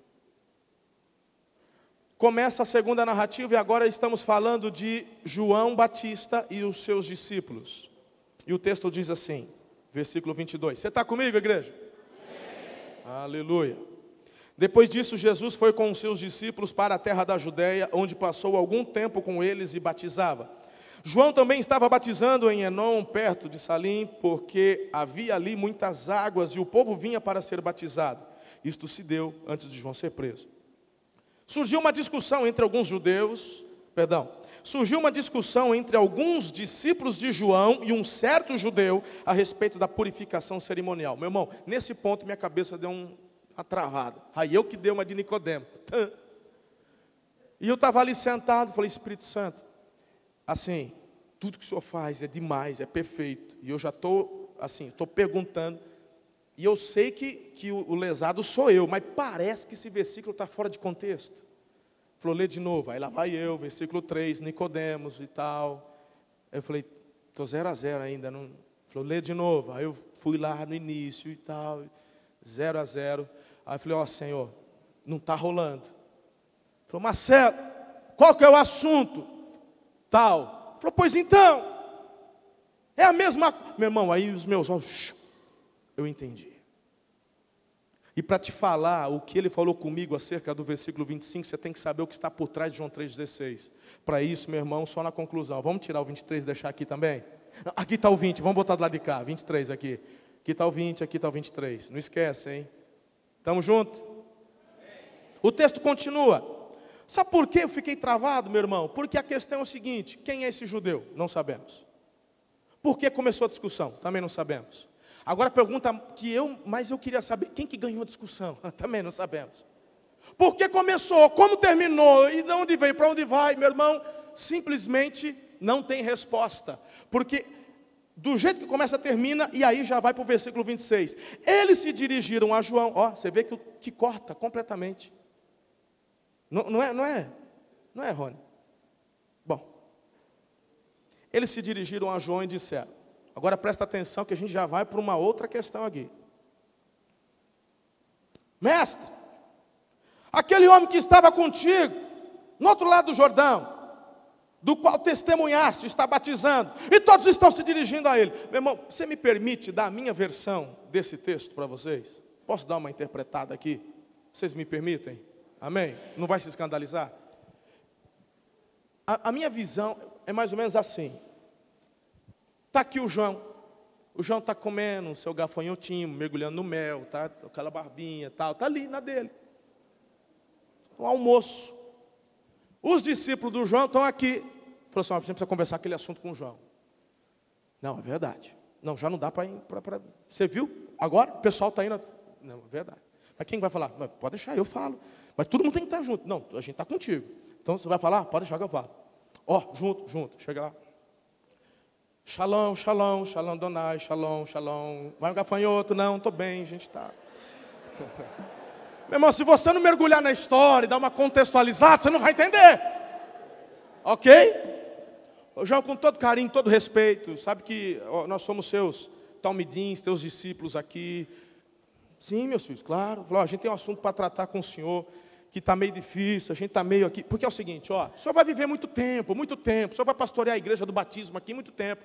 Começa a segunda narrativa e agora estamos falando de João Batista e os seus discípulos. E o texto diz assim, versículo 22. Você está comigo, igreja? Amém. Aleluia. Depois disso, Jesus foi com os seus discípulos para a terra da Judeia, onde passou algum tempo com eles e batizava. João também estava batizando em Enom, perto de Salim, porque havia ali muitas águas e o povo vinha para ser batizado. Isto se deu antes de João ser preso. Surgiu uma discussão entre alguns discípulos de João e um certo judeu a respeito da purificação cerimonial. Meu irmão, nesse ponto minha cabeça deu uma travada. Aí eu que dei uma de Nicodemo. E eu estava ali sentado, falei, Espírito Santo, assim, tudo que o Senhor faz é demais, é perfeito. E eu já estou, assim, estou perguntando. E eu sei que o lesado sou eu, mas parece que esse versículo está fora de contexto. Falou, lê de novo. Aí lá vai eu, versículo 3, Nicodemos e tal. Aí eu falei, estou 0 a 0 ainda. Não... Falou, lê de novo. Aí eu fui lá no início e tal, 0 a 0. Aí eu falei, ó Senhor, não está rolando. Falou, Marcelo, qual que é o assunto? Tal. Falou, pois então. É a mesma, meu irmão, aí os meus olhos, eu entendi. E para te falar o que ele falou comigo acerca do versículo 25, você tem que saber o que está por trás de João 3,16. Para isso, meu irmão, só na conclusão. Vamos tirar o 23 e deixar aqui também? Aqui está o 20, vamos botar do lado de cá, 23 aqui. Aqui está o 20, aqui está o 23. Não esquece, hein? Estamos juntos? O texto continua. Sabe por que eu fiquei travado, meu irmão? Porque a questão é o seguinte: quem é esse judeu? Não sabemos. Por que começou a discussão? Também não sabemos. Agora a pergunta mas eu queria saber quem que ganhou a discussão. Também não sabemos. Por que começou? Como terminou? E de onde veio? Para onde vai? Meu irmão, simplesmente não tem resposta. Porque do jeito que começa, termina, e aí já vai para o versículo 26. Eles se dirigiram a João. Ó, você vê que corta completamente. Não é, Rony? Bom, eles se dirigiram a João e disseram. Agora presta atenção que a gente já vai para uma outra questão aqui. Mestre, aquele homem que estava contigo, no outro lado do Jordão, do qual testemunhaste, está batizando, e todos estão se dirigindo a ele. Meu irmão, você me permite dar a minha versão desse texto para vocês? Posso dar uma interpretada aqui? Vocês me permitem? Amém? Não vai se escandalizar? A minha visão é mais ou menos assim. Está aqui o João está comendo o seu gafanhotinho, mergulhando no mel, tá? Aquela barbinha, tal, está ali na dele. O almoço. Os discípulos do João estão aqui. Falou assim: você precisa conversar aquele assunto com o João. Não, é verdade. Não, já não dá para ir. Você viu? Agora o pessoal está indo. Não, é verdade. Mas quem vai falar? Pode deixar, eu falo. Mas todo mundo tem que estar junto. Não, a gente está contigo. Então você vai falar? Pode deixar que eu falo. Ó, junto. Chega lá. Shalom, shalom, shalom, Donai, shalom, shalom. Vai um gafanhoto? Não, estou bem, a gente está. Meu irmão, se você não mergulhar na história e dar uma contextualizada, você não vai entender. Ok? João, com todo carinho, todo respeito, sabe que nós somos seus talmidins, teus discípulos aqui. Sim, meus filhos, claro. A gente tem um assunto para tratar com o senhor, que está meio difícil, a gente está meio aqui. Porque é o seguinte, o senhor vai viver muito tempo, o senhor vai pastorear a igreja do batismo aqui muito tempo.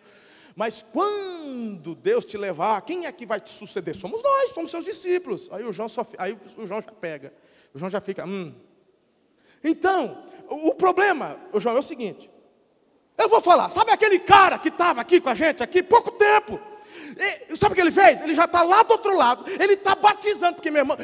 Mas quando Deus te levar, quem é que vai te suceder? Somos nós, somos seus discípulos. Aí o João já pega, o João já fica, Então, o problema, João, é o seguinte. Eu vou falar, sabe aquele cara que estava aqui com a gente, aqui, pouco tempo? Sabe o que ele fez? Ele já está lá do outro lado, ele está batizando, porque meu irmão,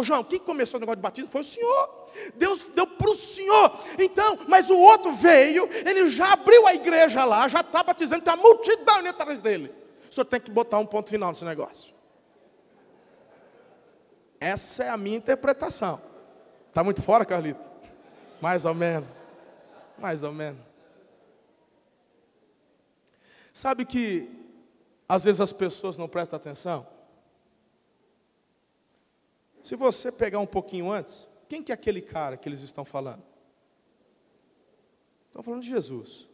João, quem começou o negócio de batismo foi o senhor. Deus deu para o senhor. Então, mas o outro veio, ele já abriu a igreja lá, já está batizando, tem uma multidão indo atrás dele. O senhor tem que botar um ponto final nesse negócio. Essa é a minha interpretação. Está muito fora, Carlito? Mais ou menos. Sabe que às vezes as pessoas não prestam atenção? Se você pegar um pouquinho antes, quem que é aquele cara que eles estão falando? Estão falando de Jesus.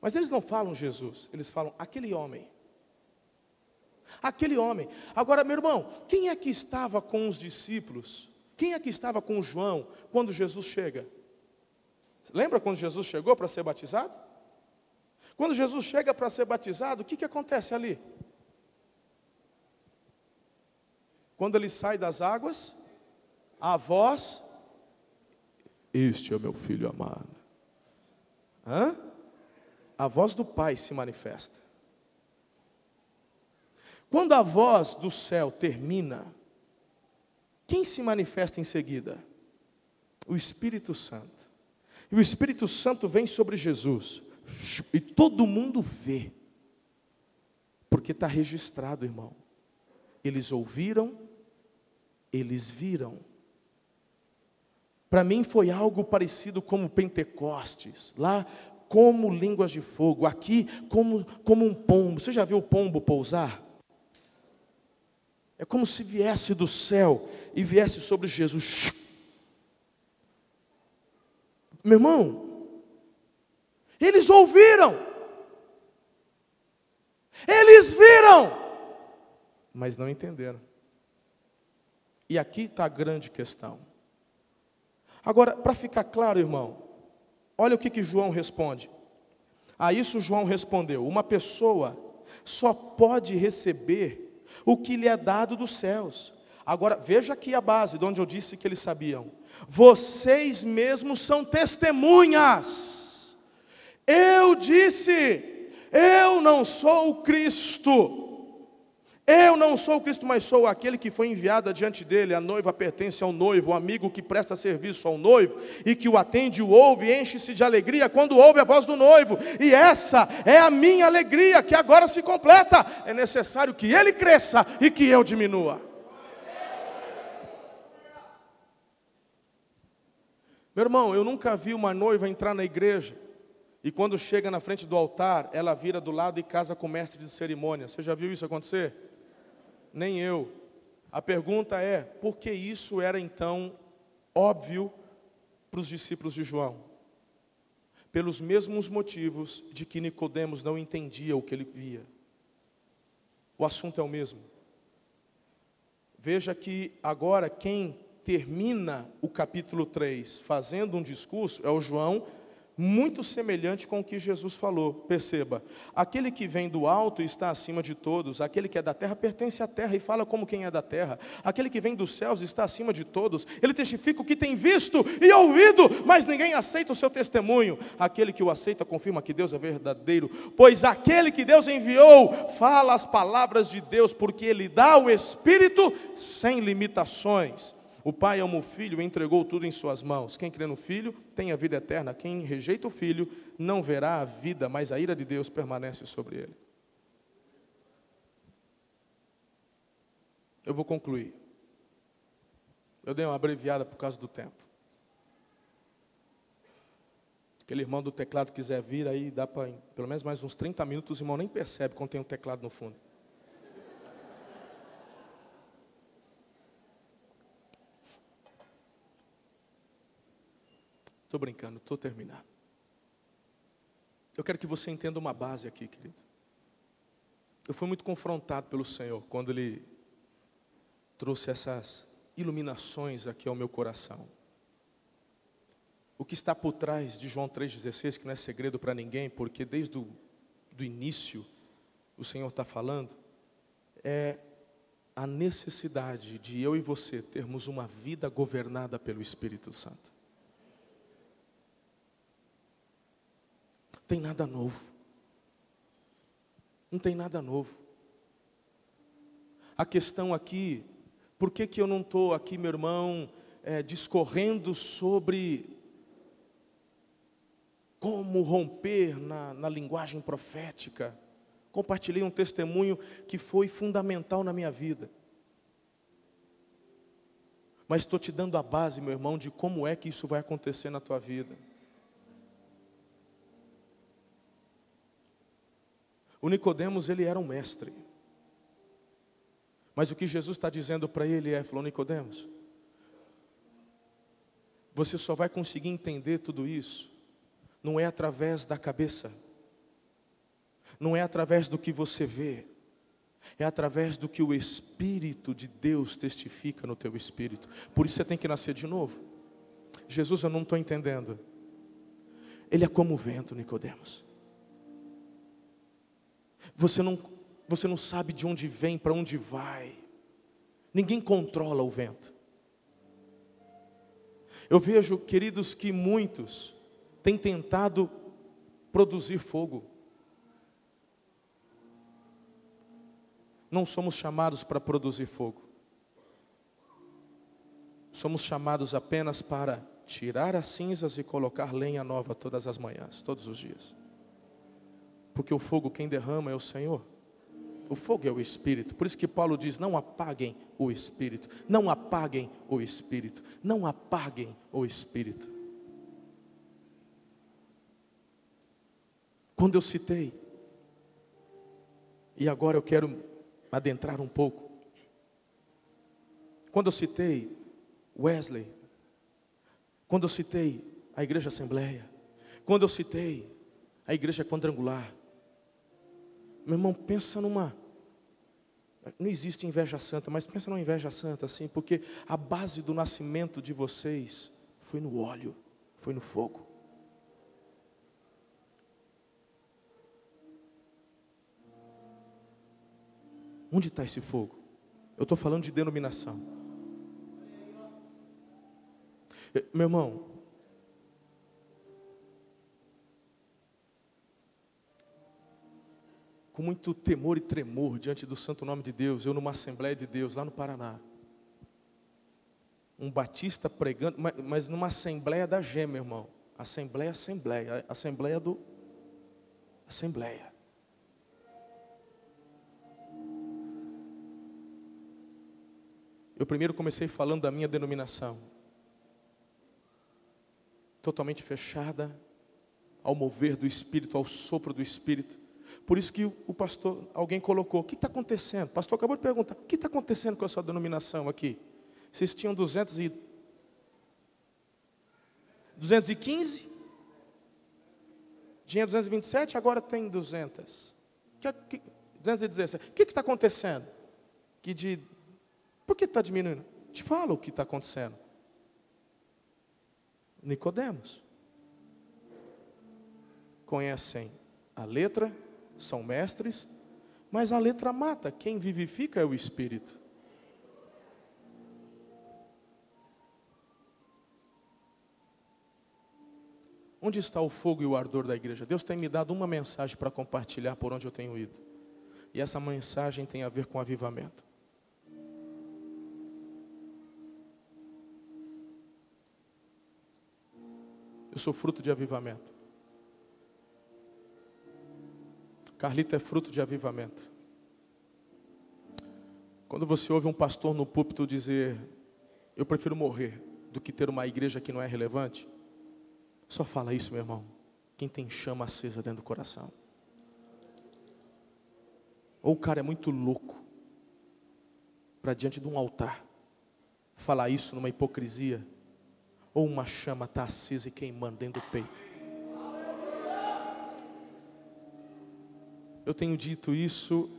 Mas eles não falam Jesus, eles falam aquele homem. Aquele homem. Agora, meu irmão, quem é que estava com os discípulos? Quem é que estava com João quando Jesus chega? Lembra quando Jesus chegou para ser batizado? Quando Jesus chega para ser batizado, o que acontece ali? Quando ele sai das águas, a voz, este é o meu filho amado. A voz do Pai se manifesta. Quando a voz do céu termina, quem se manifesta em seguida? O Espírito Santo. E o Espírito Santo vem sobre Jesus. E todo mundo vê. Porque está registrado, irmão. Eles ouviram, eles viram. Para mim foi algo parecido como Pentecostes. Lá, como línguas de fogo. Aqui, como um pombo. Você já viu o pombo pousar? É como se viesse do céu e viesse sobre Jesus. Meu irmão, eles ouviram, eles viram, mas não entenderam. E aqui está a grande questão. Agora, para ficar claro, irmão, olha o que João responde. A isso João respondeu: uma pessoa só pode receber o que lhe é dado dos céus. Agora, veja aqui a base de onde eu disse que eles sabiam. Vocês mesmos são testemunhas. Eu disse, eu não sou o Cristo. Eu não sou o Cristo, mas sou aquele que foi enviado adiante dele. A noiva pertence ao noivo, o amigo que presta serviço ao noivo, e que o atende, o ouve, enche-se de alegria quando ouve a voz do noivo. E essa é a minha alegria, que agora se completa. É necessário que ele cresça e que eu diminua. Meu irmão, eu nunca vi uma noiva entrar na igreja e quando chega na frente do altar, ela vira do lado e casa com o mestre de cerimônia. Você já viu isso acontecer? Nem eu. A pergunta é, por que isso era então óbvio para os discípulos de João? Pelos mesmos motivos de que Nicodemos não entendia o que ele via. O assunto é o mesmo. Veja que agora quem termina o capítulo 3 fazendo um discurso é o João, muito semelhante com o que Jesus falou. Perceba, aquele que vem do alto está acima de todos, aquele que é da terra pertence à terra e fala como quem é da terra, aquele que vem dos céus está acima de todos, ele testifica o que tem visto e ouvido, mas ninguém aceita o seu testemunho. Aquele que o aceita confirma que Deus é verdadeiro, pois aquele que Deus enviou fala as palavras de Deus, porque ele dá o Espírito sem limitações. O Pai ama o Filho e entregou tudo em suas mãos. Quem crê no Filho tem a vida eterna. Quem rejeita o Filho não verá a vida, mas a ira de Deus permanece sobre ele. Eu vou concluir. Eu dei uma abreviada por causa do tempo. Aquele irmão do teclado quiser vir, aí dá para pelo menos mais uns 30 minutos, o irmão nem percebe quando tem um teclado no fundo. Estou brincando, estou terminando. Eu quero que você entenda uma base aqui, querido. Eu fui muito confrontado pelo Senhor quando Ele trouxe essas iluminações aqui ao meu coração. O que está por trás de João 3,16, que não é segredo para ninguém, porque desde o início o Senhor está falando, é a necessidade de eu e você termos uma vida governada pelo Espírito Santo. Tem nada novo. Não tem nada novo. A questão aqui, por que eu não estou aqui, meu irmão, discorrendo sobre como romper na linguagem profética? Compartilhei um testemunho que foi fundamental na minha vida. Mas estou te dando a base, meu irmão, de como é que isso vai acontecer na tua vida. O Nicodemos, ele era um mestre. Mas o que Jesus está dizendo para ele falou, Nicodemos, você só vai conseguir entender tudo isso, não é através da cabeça, não é através do que você vê, é através do que o Espírito de Deus testifica no teu espírito. Por isso você tem que nascer de novo. Jesus, eu não estou entendendo. Ele é como o vento, Nicodemos. Você não sabe de onde vem, para onde vai. Ninguém controla o vento. Eu vejo, queridos, que muitos têm tentado produzir fogo. Não somos chamados para produzir fogo. Somos chamados apenas para tirar as cinzas e colocar lenha nova todas as manhãs, todos os dias. Porque o fogo quem derrama é o Senhor. O fogo é o Espírito. Por isso que Paulo diz, não apaguem o Espírito. Não apaguem o Espírito. Não apaguem o Espírito. Quando eu citei, e agora eu quero adentrar um pouco. Quando eu citei Wesley, quando eu citei a Igreja Assembleia, quando eu citei a Igreja Quadrangular, meu irmão, pensa numa... Não existe inveja santa, mas pensa numa inveja santa assim, porque a base do nascimento de vocês foi no óleo, foi no fogo. Onde está esse fogo? Eu estou falando de denominação. Meu irmão, com muito temor e tremor diante do santo nome de Deus, eu numa Assembleia de Deus, lá no Paraná, um batista pregando, mas numa Assembleia da Gê, meu irmão, Assembleia, Assembleia. Eu primeiro comecei falando da minha denominação, totalmente fechada ao mover do Espírito, ao sopro do Espírito. Por isso que o pastor, alguém colocou, o que está acontecendo? O pastor acabou de perguntar, o que está acontecendo com a sua denominação aqui? Vocês tinham 215? Tinha 227, agora tem 200. 217. O que está acontecendo? Por que está diminuindo? Te falo o que está acontecendo. Nicodemos. Conhecem a letra, são mestres, mas a letra mata. Quem vivifica é o Espírito. Onde está o fogo e o ardor da igreja? Deus tem me dado uma mensagem para compartilhar por onde eu tenho ido. E essa mensagem tem a ver com avivamento. Eu sou fruto de avivamento. Carlito é fruto de avivamento. Quando você ouve um pastor no púlpito dizer, eu prefiro morrer do que ter uma igreja que não é relevante, só fala isso, meu irmão, quem tem chama acesa dentro do coração. Ou o cara é muito louco para diante de um altar falar isso numa hipocrisia, ou uma chama está acesa e queimando dentro do peito. Eu tenho dito isso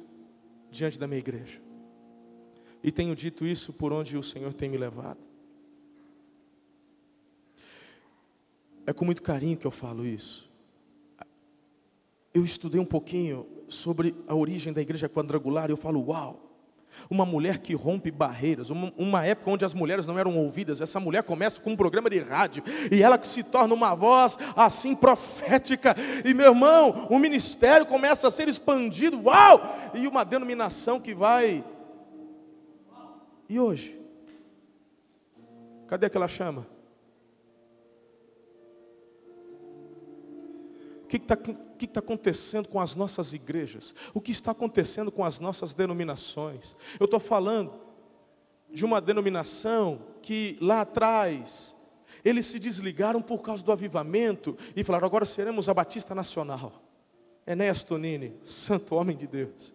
diante da minha igreja. E tenho dito isso por onde o Senhor tem me levado. É com muito carinho que eu falo isso. Eu estudei um pouquinho sobre a origem da igreja quadrangular e eu falo, uau! Uma mulher que rompe barreiras, uma época onde as mulheres não eram ouvidas. Essa mulher começa com um programa de rádio e ela que se torna uma voz assim profética. E meu irmão, o ministério começa a ser expandido, uau! E uma denominação que vai. E hoje? Cadê aquela chama? O que está acontecendo com as nossas igrejas? O que está acontecendo com as nossas denominações? Eu estou falando de uma denominação que lá atrás, eles se desligaram por causa do avivamento e falaram, agora seremos a Batista Nacional. Enéas Tonini, santo homem de Deus.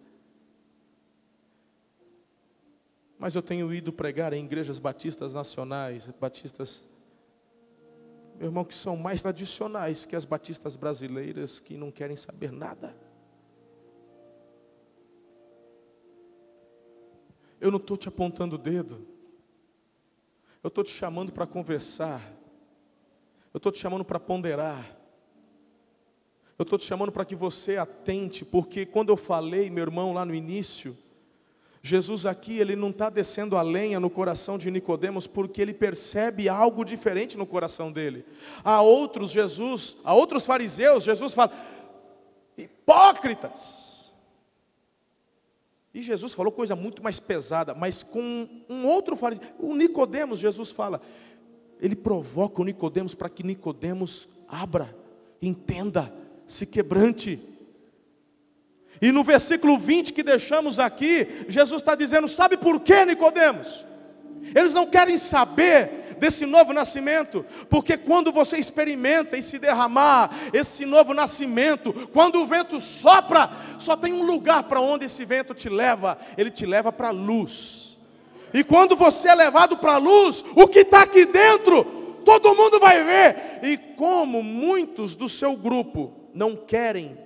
Mas eu tenho ido pregar em igrejas batistas nacionais, batistas, meu irmão, que são mais tradicionais que as batistas brasileiras, que não querem saber nada. Eu não estou te apontando o dedo. Eu estou te chamando para conversar. Eu estou te chamando para ponderar. Eu estou te chamando para que você atente, porque quando eu falei, meu irmão, lá no início, Jesus aqui, ele não está descendo a lenha no coração de Nicodemos, porque ele percebe algo diferente no coração dele. A outros fariseus, Jesus fala, hipócritas. E Jesus falou coisa muito mais pesada, mas com um outro fariseu, o Nicodemos, Jesus fala, ele provoca o Nicodemos para que Nicodemos abra, entenda, se quebrante. E no versículo 20 que deixamos aqui, Jesus está dizendo, sabe por quê, Nicodemos? Eles não querem saber desse novo nascimento, porque quando você experimenta e se derramar esse novo nascimento, quando o vento sopra, só tem um lugar para onde esse vento te leva, ele te leva para a luz. E quando você é levado para a luz, o que está aqui dentro, todo mundo vai ver. E como muitos do seu grupo não querem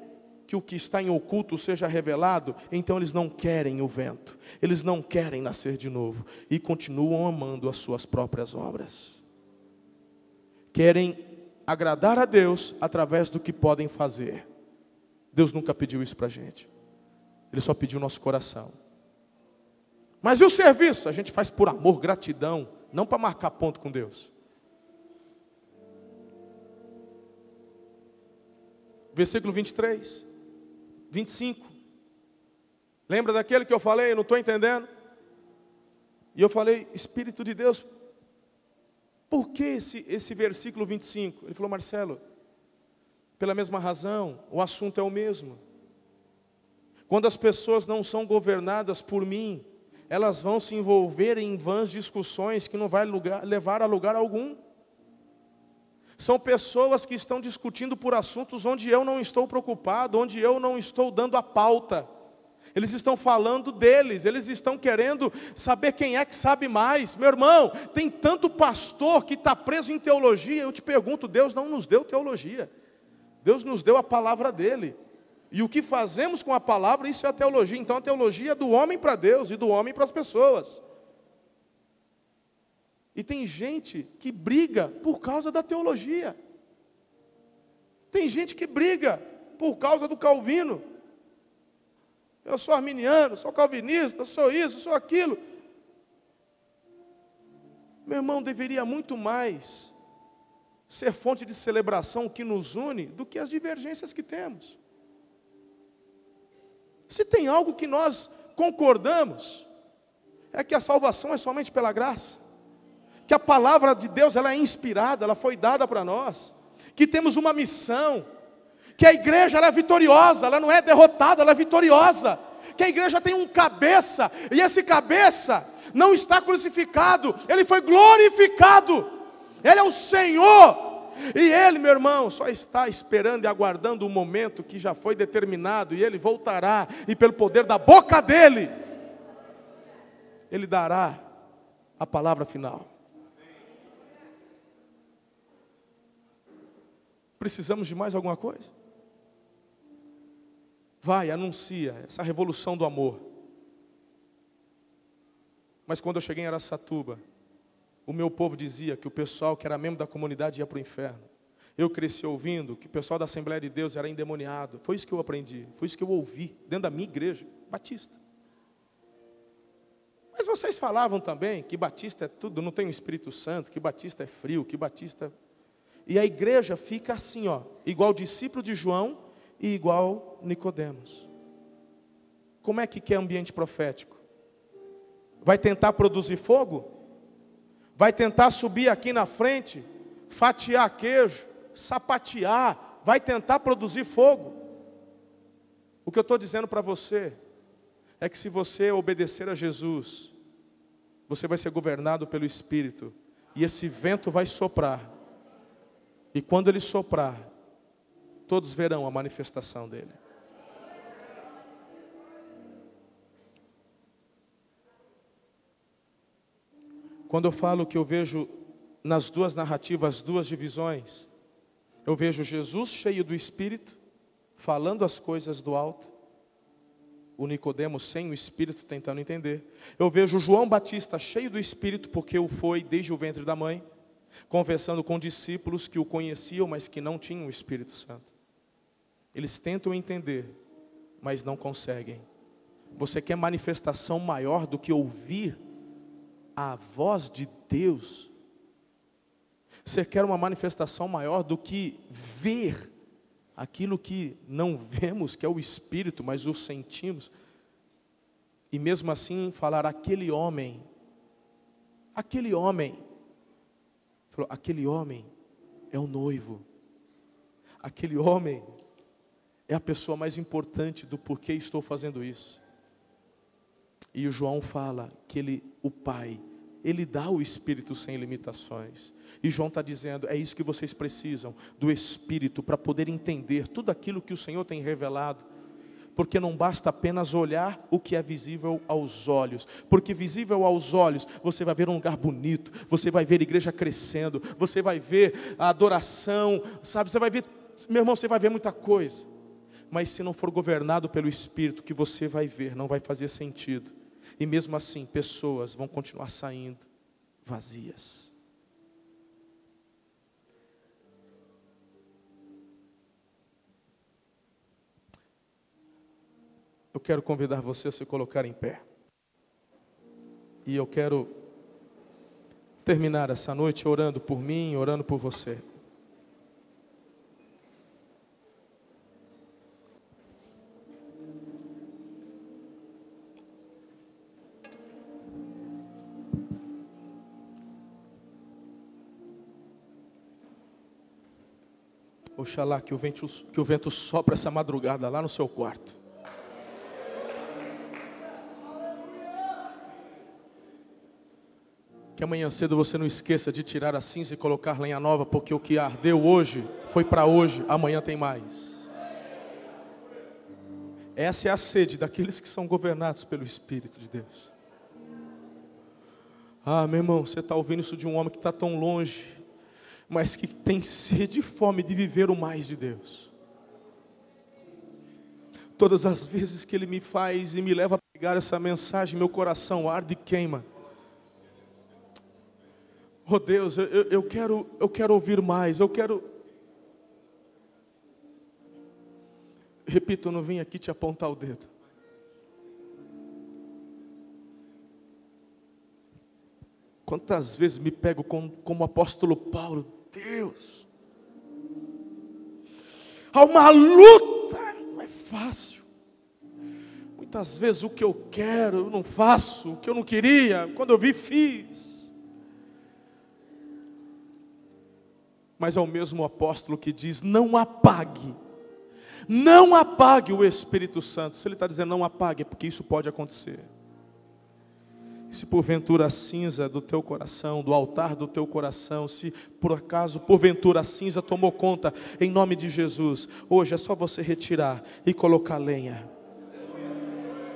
que o que está em oculto seja revelado, então eles não querem o vento, eles não querem nascer de novo, e continuam amando as suas próprias obras. Querem agradar a Deus através do que podem fazer. Deus nunca pediu isso para a gente, Ele só pediu nosso coração. Mas e o serviço? A gente faz por amor, gratidão, não para marcar ponto com Deus. Versículo 23, 25. Lembra daquele que eu falei, eu não estou entendendo? E eu falei, Espírito de Deus, por que esse versículo 25? Ele falou, Marcelo, pela mesma razão, o assunto é o mesmo. Quando as pessoas não são governadas por mim, elas vão se envolver em vãs discussões que não vai levar a lugar algum. São pessoas que estão discutindo por assuntos onde eu não estou preocupado, onde eu não estou dando a pauta. Eles estão falando deles, eles estão querendo saber quem é que sabe mais. Meu irmão, tem tanto pastor que está preso em teologia. Eu te pergunto, Deus não nos deu teologia. Deus nos deu a palavra dele. E o que fazemos com a palavra, isso é a teologia. Então a teologia é do homem para Deus e do homem para as pessoas. E tem gente que briga por causa da teologia. Tem gente que briga por causa do Calvino. Eu sou arminiano, sou calvinista, sou isso, sou aquilo. Meu irmão, deveria muito mais ser fonte de celebração que nos une do que as divergências que temos. Se tem algo que nós concordamos, é que a salvação é somente pela graça. Que a palavra de Deus ela é inspirada, ela foi dada para nós. Que temos uma missão. Que a igreja ela é vitoriosa, ela não é derrotada, ela é vitoriosa. Que a igreja tem um cabeça, e esse cabeça não está crucificado, ele foi glorificado. Ele é o Senhor. E ele, meu irmão, só está esperando e aguardando o momento que já foi determinado, e ele voltará, e pelo poder da boca dele, ele dará a palavra final. Precisamos de mais alguma coisa? Vai, anuncia essa revolução do amor. Mas quando eu cheguei em Araçatuba, o meu povo dizia que o pessoal que era membro da comunidade ia para o inferno. Eu cresci ouvindo que o pessoal da Assembleia de Deus era endemoniado. Foi isso que eu aprendi, foi isso que eu ouvi dentro da minha igreja batista. Mas vocês falavam também que batista é tudo, não tem o Espírito Santo, que batista é frio, que batista... E a igreja fica assim, ó, igual discípulo de João e igual Nicodemos. Como é que quer ambiente profético? Vai tentar produzir fogo? Vai tentar subir aqui na frente, fatiar queijo, sapatear, vai tentar produzir fogo? O que eu estou dizendo para você é que se você obedecer a Jesus, você vai ser governado pelo Espírito, e esse vento vai soprar, e quando ele soprar, todos verão a manifestação dele. Quando eu falo que eu vejo nas duas narrativas, duas divisões, eu vejo Jesus cheio do Espírito, falando as coisas do alto, o Nicodemo sem o Espírito tentando entender. Eu vejo João Batista cheio do Espírito, porque o foi desde o ventre da mãe, conversando com discípulos que o conheciam, mas que não tinham o Espírito Santo. Eles tentam entender, mas não conseguem. Você quer manifestação maior do que ouvir a voz de Deus? Você quer uma manifestação maior do que ver aquilo que não vemos, que é o Espírito, mas o sentimos? E mesmo assim falar, aquele homem, aquele homem é o noivo, aquele homem é a pessoa mais importante do porquê estou fazendo isso. E o João fala que o Pai, Ele dá o Espírito sem limitações. E João está dizendo, é isso que vocês precisam, do Espírito, para poder entender tudo aquilo que o Senhor tem revelado. Porque não basta apenas olhar o que é visível aos olhos. Porque visível aos olhos, você vai ver um lugar bonito, você vai ver a igreja crescendo, você vai ver a adoração, sabe? Você vai ver, meu irmão, você vai ver muita coisa. Mas se não for governado pelo Espírito, o que você vai ver não vai fazer sentido. E mesmo assim, pessoas vão continuar saindo vazias. Eu quero convidar você a se colocar em pé. E eu quero terminar essa noite orando por mim, orando por você. Oxalá que o vento sopra essa madrugada lá no seu quarto. Que amanhã cedo você não esqueça de tirar a cinza e colocar lenha nova, porque o que ardeu hoje foi para hoje, amanhã tem mais. Essa é a sede daqueles que são governados pelo Espírito de Deus. Ah, meu irmão, você está ouvindo isso de um homem que está tão longe, mas que tem sede e fome de viver o mais de Deus. Todas as vezes que Ele me faz e me leva a pregar essa mensagem, meu coração arde e queima. Oh Deus, eu quero ouvir mais, eu quero... Repito, eu não vim aqui te apontar o dedo. Quantas vezes me pego como apóstolo Paulo, Deus, há uma luta, não é fácil. Muitas vezes o que eu quero eu não faço, o que eu não queria, quando eu vi, fiz. Mas é o mesmo apóstolo que diz, não apague o Espírito Santo. Se ele está dizendo não apague, é porque isso pode acontecer. Se porventura a cinza do teu coração, do altar do teu coração, se por acaso, porventura a cinza tomou conta, em nome de Jesus, hoje é só você retirar e colocar lenha.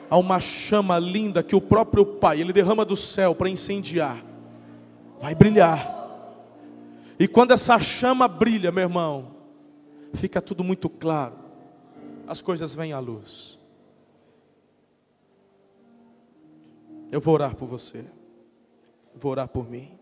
Há uma chama linda que o próprio Pai, Ele derrama do céu para incendiar. Vai brilhar. E quando essa chama brilha, meu irmão, fica tudo muito claro. As coisas vêm à luz. Eu vou orar por você. Vou orar por mim.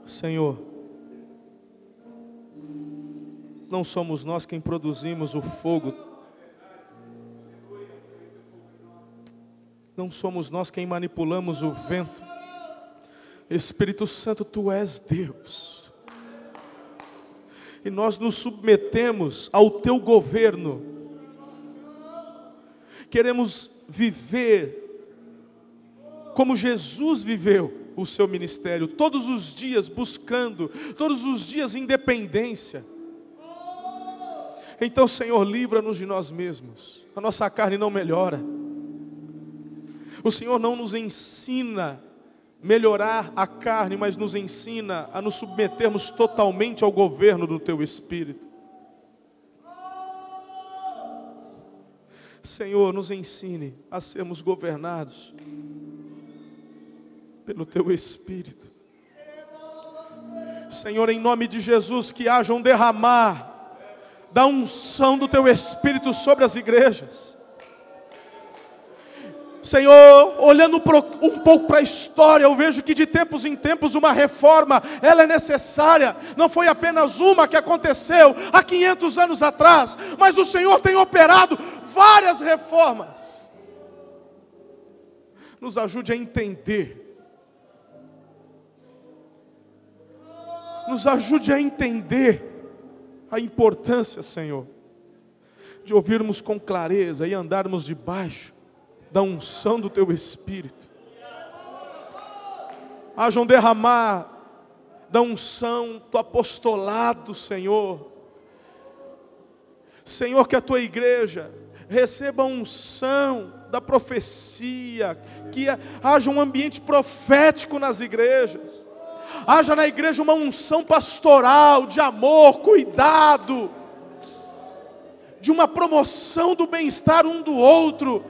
Senhor, não somos nós quem produzimos o fogo. Não somos nós quem manipulamos o vento. Espírito Santo, Tu és Deus. E nós nos submetemos ao Teu governo. Queremos viver como Jesus viveu o seu ministério, todos os dias buscando, todos os dias independência. Então, Senhor, livra-nos de nós mesmos. A nossa carne não melhora. O Senhor não nos ensina melhorar a carne, mas nos ensina a nos submetermos totalmente ao governo do Teu Espírito. Senhor, nos ensine a sermos governados pelo Teu Espírito. Senhor, em nome de Jesus, que haja um derramar da unção do Teu Espírito sobre as igrejas. Senhor, olhando um pouco para a história, eu vejo que de tempos em tempos uma reforma, ela é necessária. Não foi apenas uma que aconteceu há 500 anos atrás, mas o Senhor tem operado várias reformas. Nos ajude a entender. Nos ajude a entender a importância, Senhor, de ouvirmos com clareza e andarmos debaixo da unção do Teu Espírito. Haja um derramar da unção do apostolado, Senhor. Senhor, que a Tua igreja receba a unção da profecia, que haja um ambiente profético nas igrejas. Haja na igreja uma unção pastoral, de amor, cuidado, de uma promoção do bem-estar um do outro.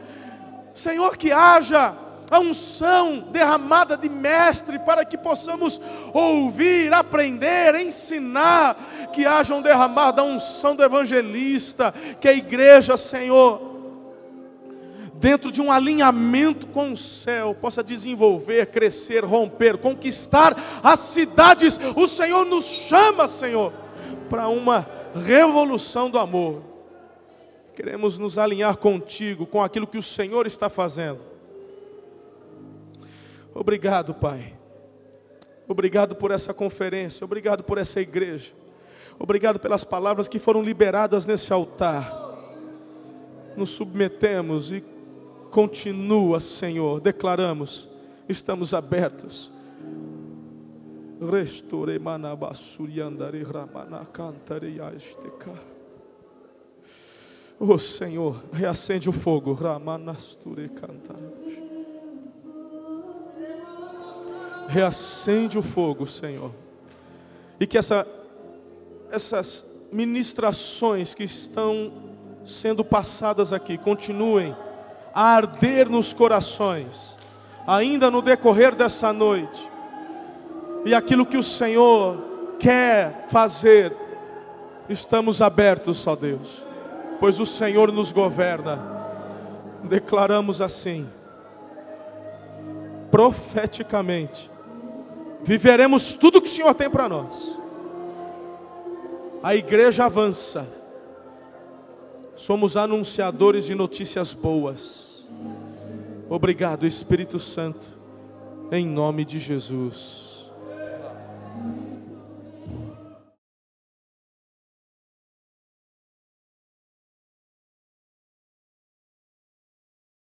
Senhor, que haja a unção derramada de mestre, para que possamos ouvir, aprender, ensinar. Que haja um derramar da unção do evangelista, que a igreja, Senhor, dentro de um alinhamento com o céu, possa desenvolver, crescer, romper, conquistar as cidades. O Senhor nos chama, Senhor, para uma revolução do amor. Queremos nos alinhar contigo, com aquilo que o Senhor está fazendo. Obrigado, Pai. Obrigado por essa conferência, obrigado por essa igreja. Obrigado pelas palavras que foram liberadas nesse altar. Nos submetemos e continua, Senhor, declaramos, estamos abertos. Oh Senhor, reacende o fogo. Reacende o fogo, Senhor. E que essas ministrações que estão sendo passadas aqui continuem a arder nos corações, ainda no decorrer dessa noite. E aquilo que o Senhor quer fazer, estamos abertos, ó Deus, pois o Senhor nos governa. Declaramos assim, profeticamente, viveremos tudo que o Senhor tem para nós. A igreja avança. Somos anunciadores de notícias boas. Obrigado, Espírito Santo, em nome de Jesus.